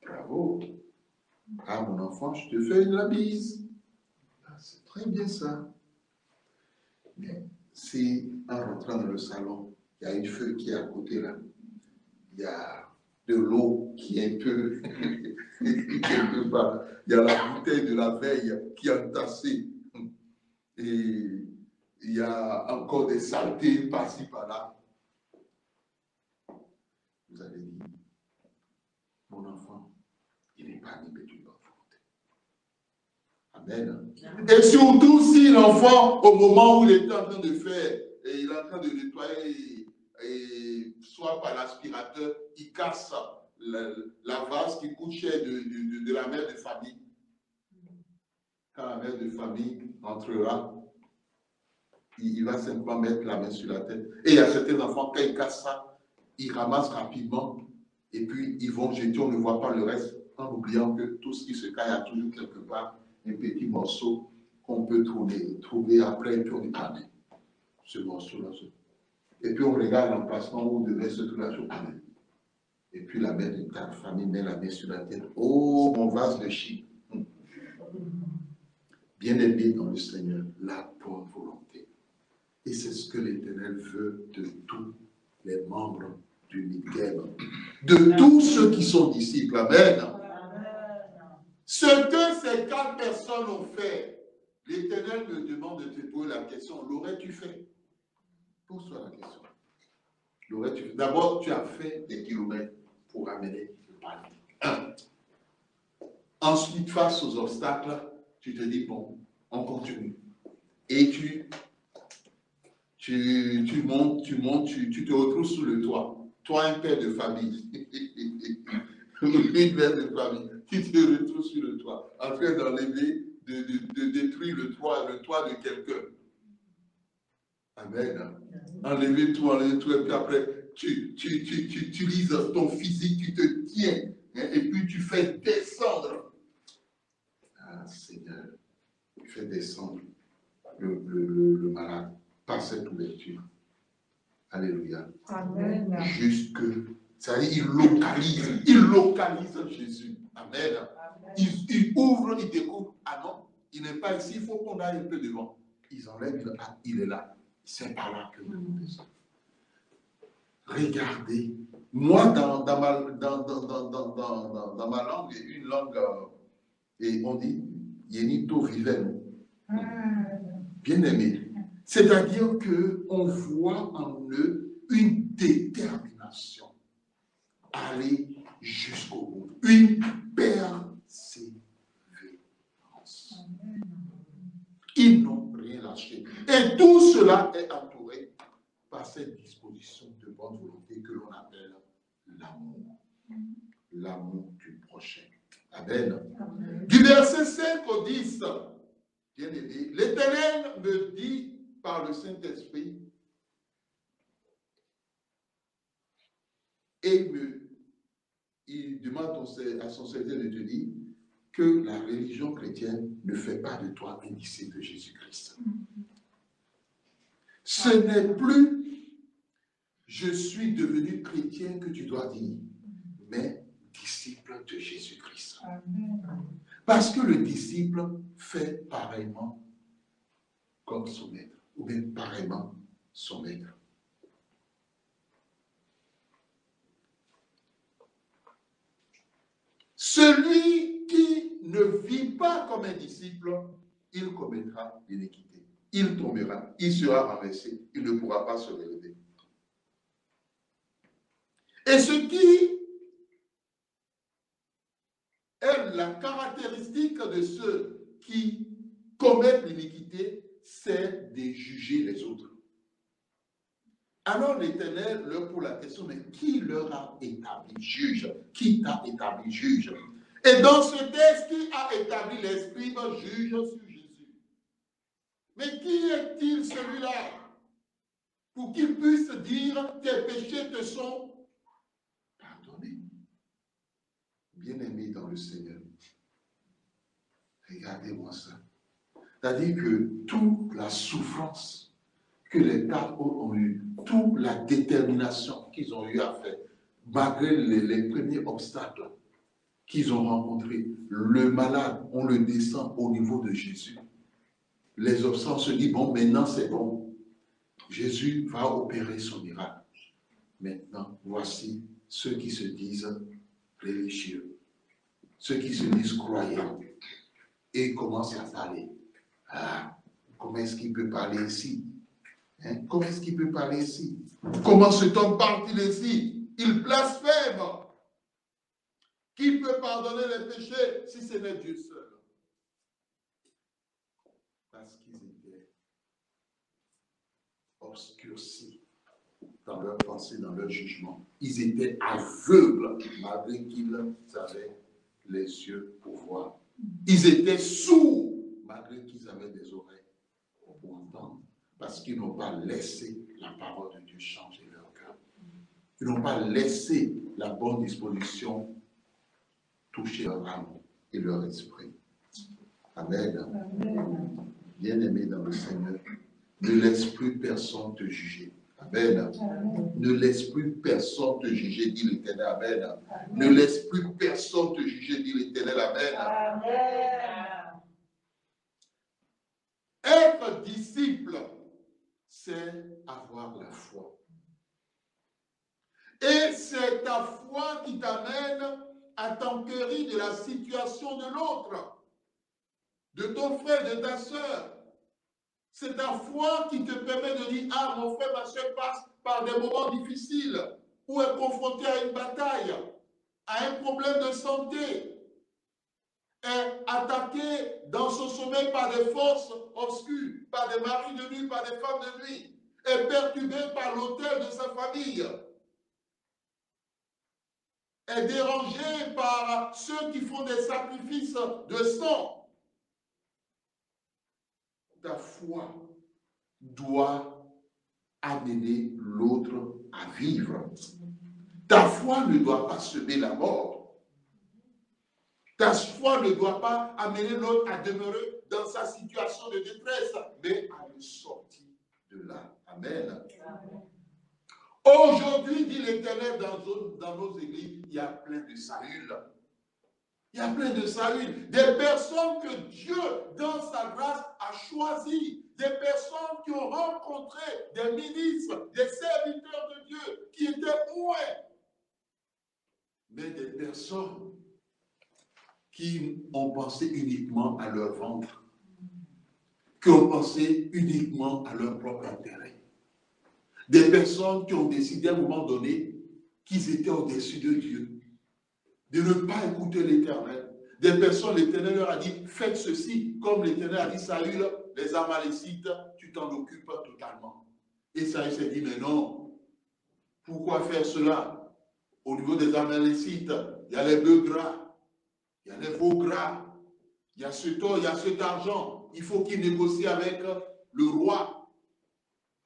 bravo. Ah, mon enfant, je te fais la bise. C'est très bien ça. Mais si en rentrant dans le salon, il y a une feuille qui est à côté là, il y a de l'eau qui est un peu quelque part, il y a la bouteille de la veille qui est entassée, et il y a encore des saletés par-ci par-là. Vous avez dit, mon enfant, il n'est pas animé d'une bonne volonté. Amen. Et surtout si l'enfant, au moment où il est en train de faire, et il est en train de nettoyer, et soit par l'aspirateur, il casse la vase qui coûte cher de la mère de famille. Quand la mère de famille entrera, il va simplement mettre la main sur la tête. Et il y a certains enfants, quand ils cassent ça, ils ramassent rapidement, et puis ils vont jeter, on ne voit pas le reste, en oubliant que tout ce qui se caille, il y a toujours quelque part un petit morceau qu'on peut trouver après, et puis on dit, mais ce morceau-là. Et puis on regarde l'emplacement où devait se trouver la chose. Et puis la mère de ta famille met la main sur la tête. Oh, mon vase de Chine. Bien aimé dans le Seigneur, la bonne volonté. Et c'est ce que l'Éternel veut de tous les membres du Nickel, de tous ceux qui sont disciples. Amen. Ce que ces 4 personnes ont fait, l'Éternel me demande de te poser la question, l'aurais-tu fait? Pose-toi la question. L'aurais-tu fait? D'abord, tu as fait des kilomètres pour amener le panier. Ensuite, face aux obstacles, tu te dis, bon, on continue. Et tu montes, tu te retrouves sous le toit. Toi, un père de famille, une mère de famille, tu te retrouves sur le toit, en train d'enlever, de détruire le toit de quelqu'un. Amen. Enlever tout, et puis après, tu utilises ton physique, tu te tiens, et puis tu fais descendre. Ah, Seigneur, tu fais descendre le malade par cette ouverture. Alléluia. Amen. Jusque, c'est-à-dire, il localise Jésus. Amen. Il ouvre, il découvre. Ah non, il n'est pas ici, il faut qu'on aille un peu devant. Ils enlèvent, il est là. C'est par là que nous descendons. Regardez, moi, dans ma langue, une langue, et on dit, Yenito vivem. Bien aimé. C'est-à-dire qu'on voit en eux une détermination à aller jusqu'au bout, une persévérance. Ils n'ont rien lâché. Et tout cela est entouré par cette disposition de bonne volonté que l'on appelle l'amour. L'amour du prochain. Amen. Du verset 5 au 10, bien aimé, l'Éternel me dit par le Saint-Esprit et il demande à son serviteur de te dire que la religion chrétienne ne fait pas de toi un disciple de Jésus-Christ. Ce n'est plus je suis devenu chrétien que tu dois dire, mais disciple de Jésus-Christ. Parce que le disciple fait pareillement comme son maître, ou bien pareillement son maître. Celui qui ne vit pas comme un disciple, il commettra l'iniquité. il tombera, il sera renversé, il ne pourra pas se relever. Et ce qui est la caractéristique de ceux qui commettent l'iniquité, c'est de juger les autres. Alors l'Éternel leur pose la question, mais qui leur a établi juge? Qui t'a établi juge? Et dans ce texte, qui a établi l'esprit juge sur Jésus? Mais qui est-il celui-là? Pour qu'il puisse dire, tes péchés te sont pardonnés. Bien-aimés dans le Seigneur, regardez-moi ça. C'est-à-dire que toute la souffrance que les parents ont eue, toute la détermination qu'ils ont eu à faire, malgré les premiers obstacles qu'ils ont rencontrés, le malade, on le descend au niveau de Jésus. Les obstacles se disent, bon, maintenant c'est bon. Jésus va opérer son miracle. Maintenant, voici ceux qui se disent religieux, ceux qui se disent croyants, et ils commencent à parler. Ah, comment est-ce qu'il peut parler ici? Hein? Comment est-ce qu'il peut parler ici? Comment cet homme parle-t-il ici? Il blasphème. Qui peut pardonner les péchés si ce n'est Dieu seul? Parce qu'ils étaient obscurcis dans leur pensée, dans leur jugement. Ils étaient aveugles malgré qu'ils avaient les yeux pour voir. Ils étaient sourds malgré qu'ils avaient des oreilles pour entendre. Parce qu'ils n'ont pas laissé la parole de Dieu changer leur cœur. Ils n'ont pas laissé la bonne disposition toucher leur âme et leur esprit. Amen. Bien-aimé dans le Seigneur, ne laisse plus personne te juger. Amen. Ne laisse plus personne te juger, dit l'Éternel. Amen. Ne laisse plus personne te juger, dit l'Éternel. Amen. Être disciple, c'est avoir la foi. Et c'est ta foi qui t'amène à t'enquérir de la situation de l'autre, de ton frère, de ta soeur. C'est ta foi qui te permet de dire, ah, mon frère, ma soeur passe par des moments difficiles, ou est confronté à une bataille, à un problème de santé, est attaqué dans son sommeil par des forces obscures, par des maris de nuit, par des femmes de nuit, est perturbé par l'autel de sa famille, est dérangé par ceux qui font des sacrifices de sang. Ta foi doit amener l'autre à vivre. Ta foi ne doit pas semer la mort. Ta foi ne doit pas amener l'autre à demeurer dans sa situation de détresse, mais à le sortir de là. Amen. Aujourd'hui, dit l'Éternel, dans nos églises, il y a plein de Saül. Il y a plein de Saül. Des personnes que Dieu, dans sa grâce, a choisies. Des personnes qui ont rencontré des ministres, des serviteurs de Dieu, qui étaient oués. Mais des personnes qui ont pensé uniquement à leur ventre, qui ont pensé uniquement à leur propre intérêt. Des personnes qui ont décidé à un moment donné qu'ils étaient au-dessus de Dieu, de ne pas écouter l'Éternel. Des personnes, l'Éternel leur a dit, faites ceci, comme l'Éternel a dit, Saül, les Amalécites, tu t'en occupes totalement. Et Saül s'est dit, mais non, pourquoi faire cela? Au niveau des Amalécites, il y a les bœufs gras, il y a les veaux gras, il y a cet or, il y a cet argent. Il faut qu'il négocie avec le roi.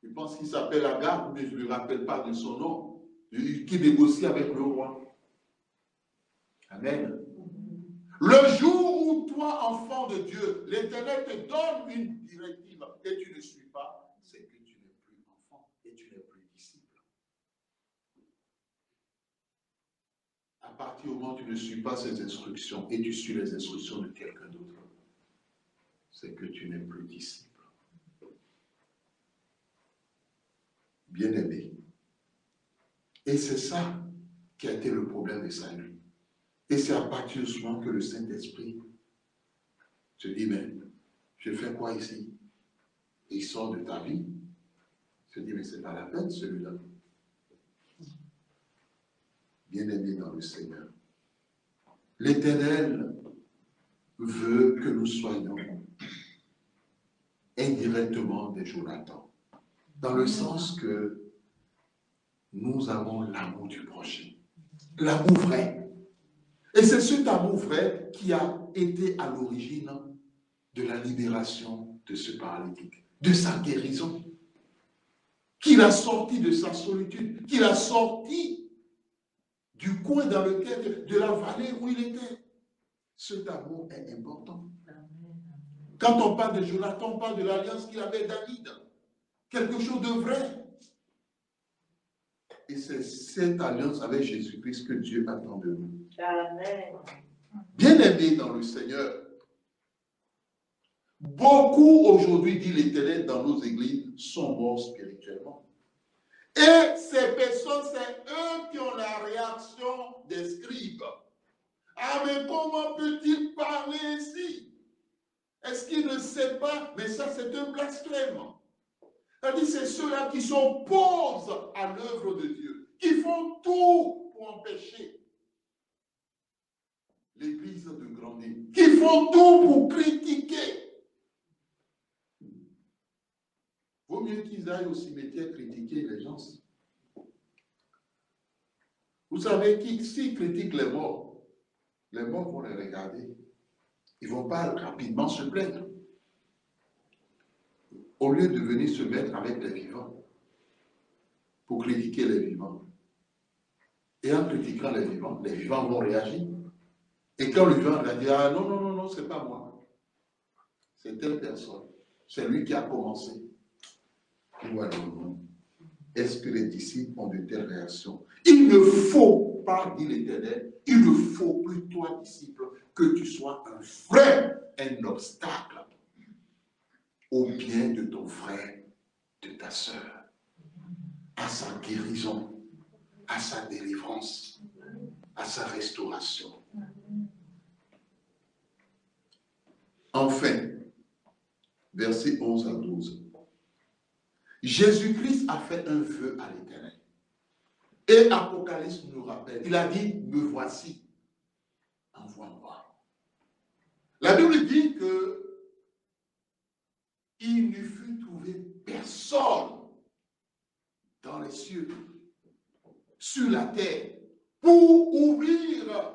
Je pense qu'il s'appelle Agab, mais je ne me rappelle pas de son nom. Qui négocie avec le roi. Amen. Le jour où toi, enfant de Dieu, l'Éternel te donne une directive et tu ne suis pas, c'est que tu n'es plus enfant et tu n'es plus disciple. À partir du moment où tu ne suis pas ces instructions et tu suis les instructions de quelqu'un d'autre, c'est que tu n'es plus disciple. Bien-aimé. Et c'est ça qui a été le problème de Saül. Et c'est à partir de ce moment que le Saint-Esprit se dit, mais je fais quoi ici? il sort de ta vie, tu te dis, mais c'est pas la peine celui-là. Bien-aimé dans le Seigneur, l'Éternel veut que nous soyons indirectement des Jonathan, dans le sens que nous avons l'amour du prochain, l'amour vrai. Et c'est cet amour vrai qui a été à l'origine de la libération de ce paralytique, de sa guérison, qui l'a sorti de sa solitude, qui l'a sorti du coin dans lequel, de la vallée où il était. Cet amour est important. Quand on parle de Jonathan, on parle de l'alliance qu'il avait avec David. Quelque chose de vrai. Et c'est cette alliance avec Jésus-Christ que Dieu attend de nous. Amen. Bien-aimés dans le Seigneur, beaucoup aujourd'hui, dit l'Éternel, dans nos églises, sont morts spirituellement. Et ces personnes, c'est eux qui ont la réaction des scribes. Ah, mais comment peut-il parler ainsi? Est-ce qu'il ne sait pas? Mais ça, c'est un blasphème. C'est-à-dire, c'est ceux-là qui s'opposent à l'œuvre de Dieu, qui font tout pour empêcher l'Église de grandir, qui font tout pour critiquer. Vaut mieux qu'ils aillent au cimetière critiquer les gens. Vous savez, s'ils critiquent les morts vont les regarder. Ils ne vont pas rapidement se plaindre. Au lieu de venir se mettre avec les vivants, pour critiquer les vivants. Et en critiquant les vivants vont réagir. Et quand le vivant va dire, ah non, non, non, non, c'est pas moi. C'est telle personne. C'est lui qui a commencé. Où allons-nous? Est-ce que les disciples ont de telles réactions? Il ne faut pas, dit l'Éternel, il ne faut plus, toi, disciple, que tu sois un obstacle au bien de ton frère, de ta sœur, à sa guérison, à sa délivrance, à sa restauration. Enfin, versets 11 à 12. Jésus-Christ a fait un vœu à l'Éternel. Et Apocalypse nous rappelle, il a dit, me voici, envoie-moi. La Bible dit que il ne fut trouvé personne dans les cieux, sur la terre, pour ouvrir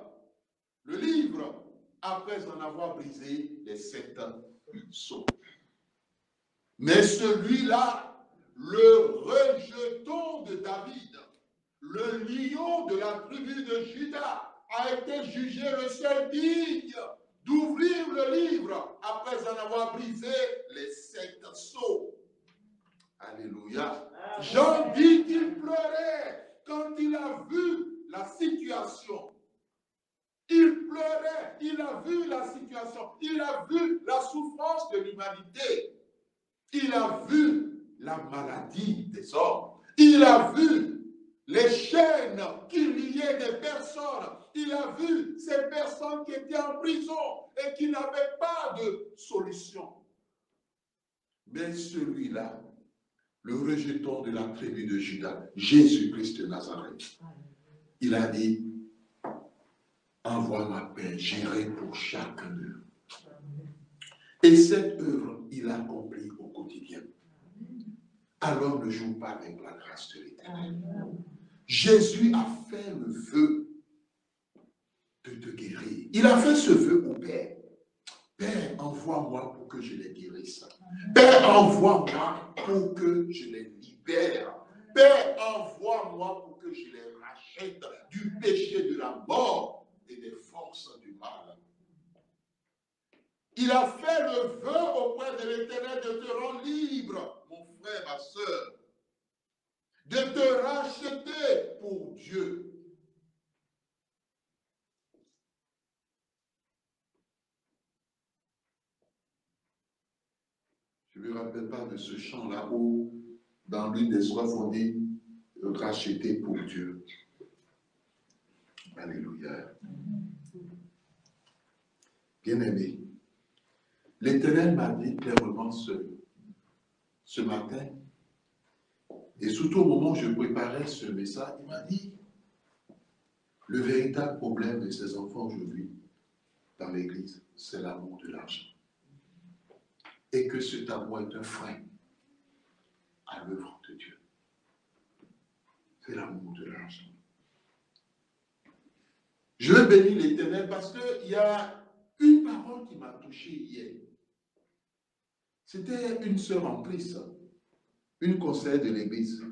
le livre après en avoir brisé les 7 sceaux. Mais celui-là, le rejeton de David, le lion de la tribu de Juda, a été jugé le seul digne d'ouvrir le livre après en avoir brisé les 7 sceaux. Alléluia. Jean dit qu'il pleurait quand il a vu la situation. Il pleurait, il a vu la situation, il a vu la souffrance de l'humanité. Il a vu la maladie des hommes. Il a vu les chaînes qui liaient des personnes. Il a vu ces personnes qui étaient en prison et qui n'avaient pas de solution. Mais celui-là, le rejeton de la tribu de Juda, Jésus-Christ de Nazareth, il a dit, envoie ma paix, j'irai pour chacun d'eux. Et cette œuvre, il l'a accomplie au quotidien. Alors ne joue pas avec la grâce de l'Éternel. Jésus a fait le vœu de te guérir. Il a fait ce vœu au Père. Père, envoie-moi pour que je les guérisse. Père, envoie-moi pour que je les libère. Père, envoie-moi pour que je les rachète du péché de la mort et des forces du mal. Il a fait le vœu auprès de l'Éternel de te rendre libre, mon frère, ma soeur, de te racheter pour Dieu. Je ne me rappelle pas de ce chant-là où, dans l'une des soirs, on dit racheter pour Dieu. Alléluia. Bien-aimé, l'Éternel m'a dit clairement ce matin, et surtout au moment où je préparais ce message, il m'a dit, le véritable problème de ces enfants aujourd'hui dans l'Église, c'est l'amour de l'argent. Et que cet amour est un frein à l'œuvre de Dieu. C'est l'amour de l'argent. Je bénis l'Éternel parce qu'il y a une parole qui m'a touché hier. C'était une sœur en Christ, une conseillère de l'Église.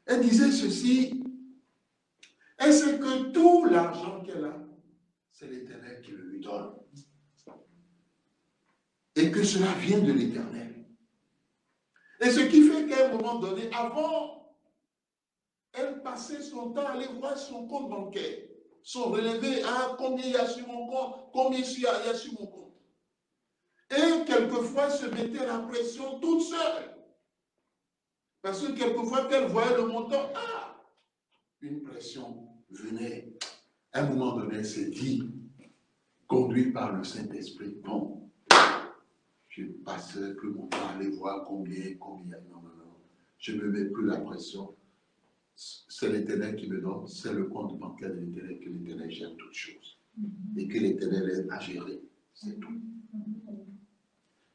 Elle disait ceci, elle sait que tout l'argent qu'elle a, c'est l'Éternel qui le lui donne. Et que cela vient de l'Éternel. Et ce qui fait qu'à un moment donné, avant, elle passait son temps à aller voir son compte bancaire, son relevé, combien il y a sur mon compte, combien il y a sur mon compte. Et quelquefois, elle se mettait la pression toute seule. Parce que quelquefois, qu'elle voyait le montant, une pression venait. À un moment donné, elle s'est dit, conduite par le Saint-Esprit, bon, je ne passerai plus mon temps à aller voir combien. Non. Je ne me mets plus la pression. C'est l'Éternel qui me donne, c'est le compte bancaire de l'Éternel, que l'Éternel gère toutes choses. Et que l'Éternel est à gérer, c'est tout.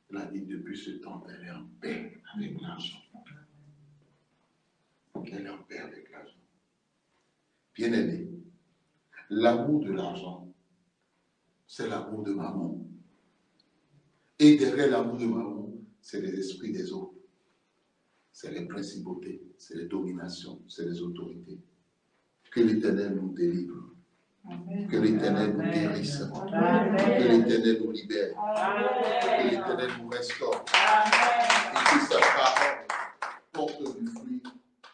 Elle a dit, depuis ce temps, elle est en paix avec l'argent. Elle est en paix avec l'argent. Bien-aimé, l'amour de l'argent, c'est l'amour de maman. Et derrière l'amour de maman, c'est les esprits des autres. C'est les principautés, c'est les dominations, c'est les autorités. Que l'Éternel nous délivre. Amen. Que l'Éternel nous guérisse. Amen. Que l'Éternel nous libère. Amen. Que l'Éternel nous restaure. Amen. Et que sa parole porte du fruit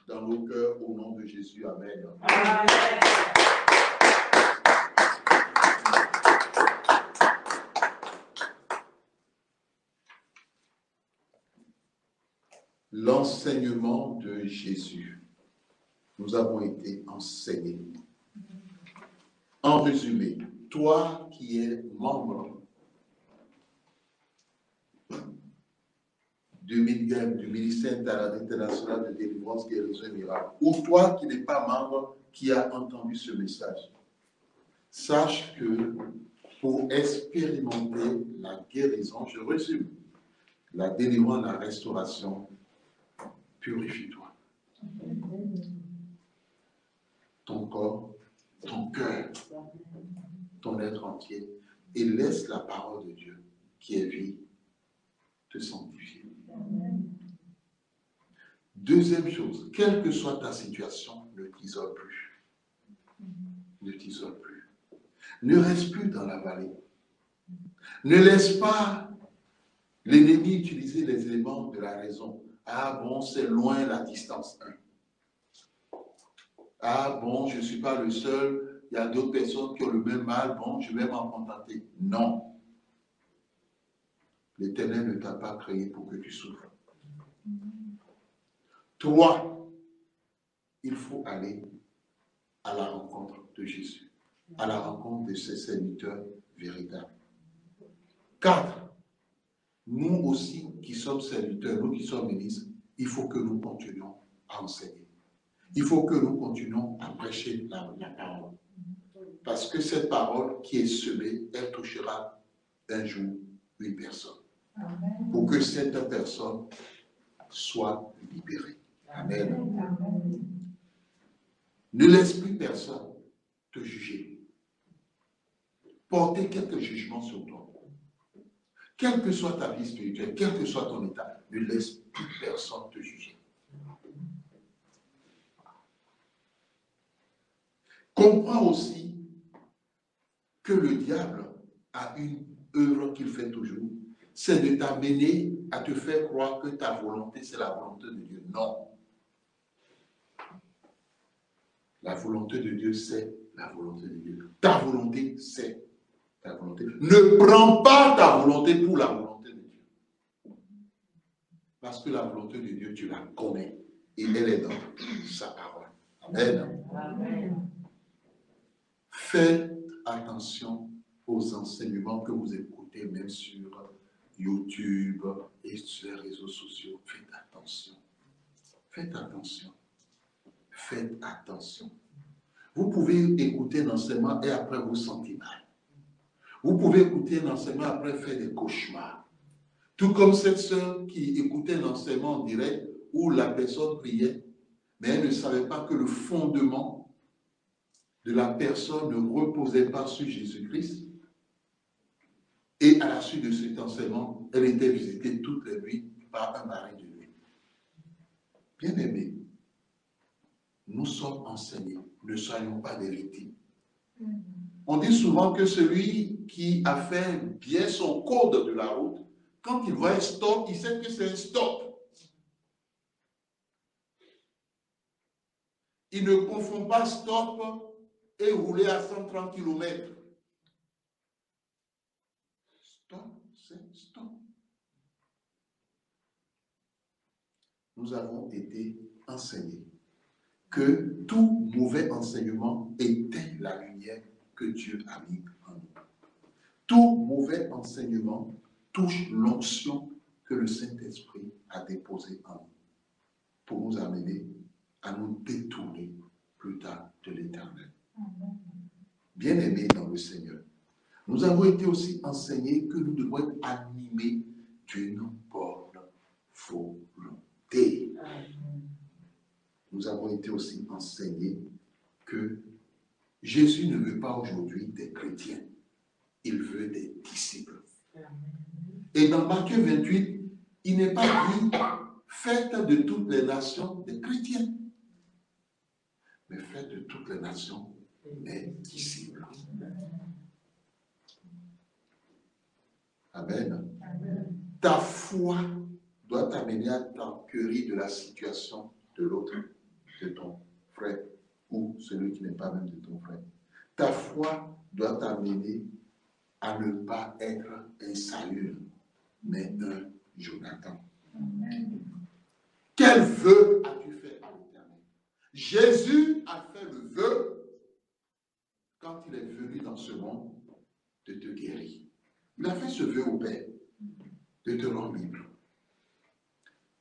dans nos cœurs au nom de Jésus. Amen. Amen. L'enseignement de Jésus. Nous avons été enseignés. En résumé, toi qui es membre du MIDGAM, du ministère international de délivrance, guérison et miracle, ou toi qui n'es pas membre, qui a entendu ce message, sache que pour expérimenter la guérison, je résume, la délivrance, la restauration, purifie-toi. Ton corps, ton cœur, ton être entier, et laisse la parole de Dieu, qui est vie, te sanctifier. Deuxième chose, quelle que soit ta situation, ne t'isole plus. Ne t'isole plus. Ne reste plus dans la vallée. Ne laisse pas l'ennemi utiliser les éléments de la raison. Ah bon, c'est loin la distance 1. Ah bon, je ne suis pas le seul, il y a d'autres personnes qui ont le même mal, bon, je vais m'en contenter. Non. L'Éternel ne t'a pas créé pour que tu souffres. Toi, il faut aller à la rencontre de Jésus, à la rencontre de ses serviteurs véritables. 4. Nous aussi qui sommes serviteurs, nous qui sommes ministres, il faut que nous continuions à enseigner. Il faut que nous continuions à prêcher la parole. Parce que cette parole qui est semée, elle touchera un jour une personne. Amen. Pour que cette personne soit libérée. Amen. Amen. Ne laisse plus personne te juger. Porter quelques jugements sur toi. Quelle que soit ta vie spirituelle, quel que soit ton état, ne laisse plus personne te juger. Comprends aussi que le diable a une œuvre qu'il fait toujours, c'est de t'amener à te faire croire que ta volonté, c'est la volonté de Dieu. Non. La volonté de Dieu, c'est la volonté de Dieu. Ta volonté, c'est ta volonté. Ne prends pas ta volonté pour la volonté de Dieu. Parce que la volonté de Dieu, tu la connais. Et elle est dans sa parole. Amen. Amen. Faites attention aux enseignements que vous écoutez, même sur YouTube et sur les réseaux sociaux. Faites attention. Faites attention. Faites attention. Vous pouvez écouter l'enseignement et après vous sentir mal. Vous pouvez écouter l'enseignement et après faire des cauchemars. Tout comme cette sœur qui écoutait l'enseignement en direct où la personne priait, mais elle ne savait pas que le fondement de la personne ne reposait pas sur Jésus-Christ. Et à la suite de cet enseignement, elle était visitée toutes les nuits par un mari de nuit. Bien-aimés, nous sommes enseignés, ne soyons pas des victimes. On dit souvent que celui qui a fait bien son code de la route, quand il voit un stop, il sait que c'est un stop. Il ne confond pas stop et rouler à 130 km. Stop, c'est stop. Nous avons été enseignés que tout mauvais enseignement éteint la lumière que Dieu a mis en nous. Tout mauvais enseignement touche l'onction que le Saint-Esprit a déposée en nous pour nous amener à nous détourner plus tard de l'Éternel. Bien-aimés dans le Seigneur, nous avons été aussi enseignés que nous devons être animés d'une bonne volonté. Nous avons été aussi enseignés que Jésus ne veut pas aujourd'hui des chrétiens, il veut des disciples. Et dans Matthieu 28, il n'est pas dit faites de toutes les nations des chrétiens, mais faites de toutes les nations des disciples. Amen. Ta foi doit t'amener à t'enquérir de la situation de l'autre, de ton frère ou celui qui n'est pas même de ton frère. Ta foi doit t'amener à ne pas être un Saül, mais un Jonathan. Amen. Quel vœu as-tu fait à l'Éternel? Jésus a fait le vœu quand il est venu dans ce monde de te guérir. Il a fait ce vœu au Père de te rendre libre,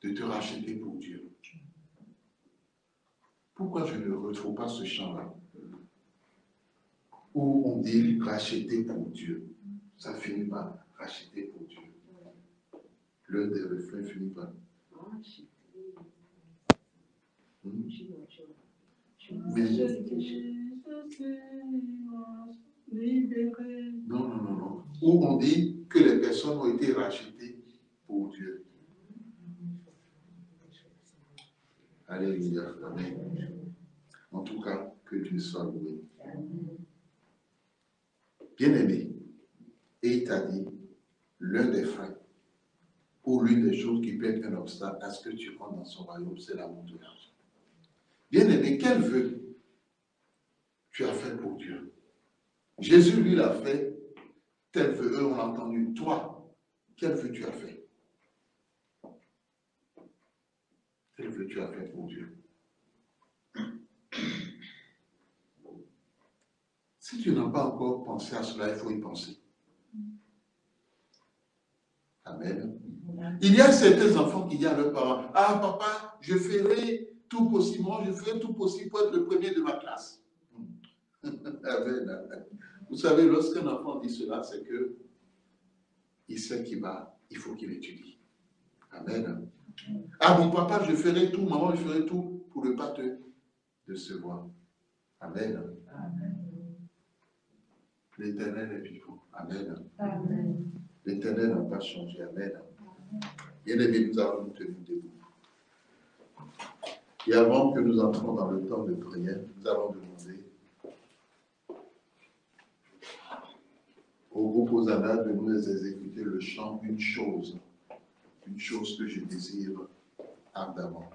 de te racheter pour Dieu. Pourquoi je ne retrouve pas ce chant-là où on dit racheter pour Dieu? Ça finit par racheter pour Dieu. L'un des refrains finit par. Non. Où on dit que les personnes ont été rachetées pour Dieu. Alléluia. Amen. En tout cas, que Dieu soit loué. Bien-aimé, et il t'a dit, l'un des freins ou l'une des choses qui peut être un obstacle à ce que tu rentres dans son royaume, c'est l'amour de l'argent. Bien-aimé, quel vœu tu as fait pour Dieu? Jésus, lui, l'a fait. Tel vœu, eux, on l'a entendu. Toi, quel vœu tu as fait? Quel vœu tu as fait pour Dieu? Si tu n'as pas encore pensé à cela, il faut y penser. Amen. Il y a certains enfants qui disent à leurs parents, ah papa, je ferai tout possible, moi je ferai tout possible pour être le premier de ma classe. Amen. Vous savez, lorsqu'un enfant dit cela, c'est que il sait il faut qu'il étudie. Amen. Ah mon papa, je ferai tout, maman, je ferai tout pour ne pas te décevoir. Amen. Amen. L'Éternel est vivant. Amen. Amen. L'Éternel n'a pas changé. Amen. Bien-aimés, nous allons nous tenir debout. Et avant que nous entrons dans le temps de prière, nous allons demander au groupe Hosanna de nous exécuter le chant une chose que je désire ardemment.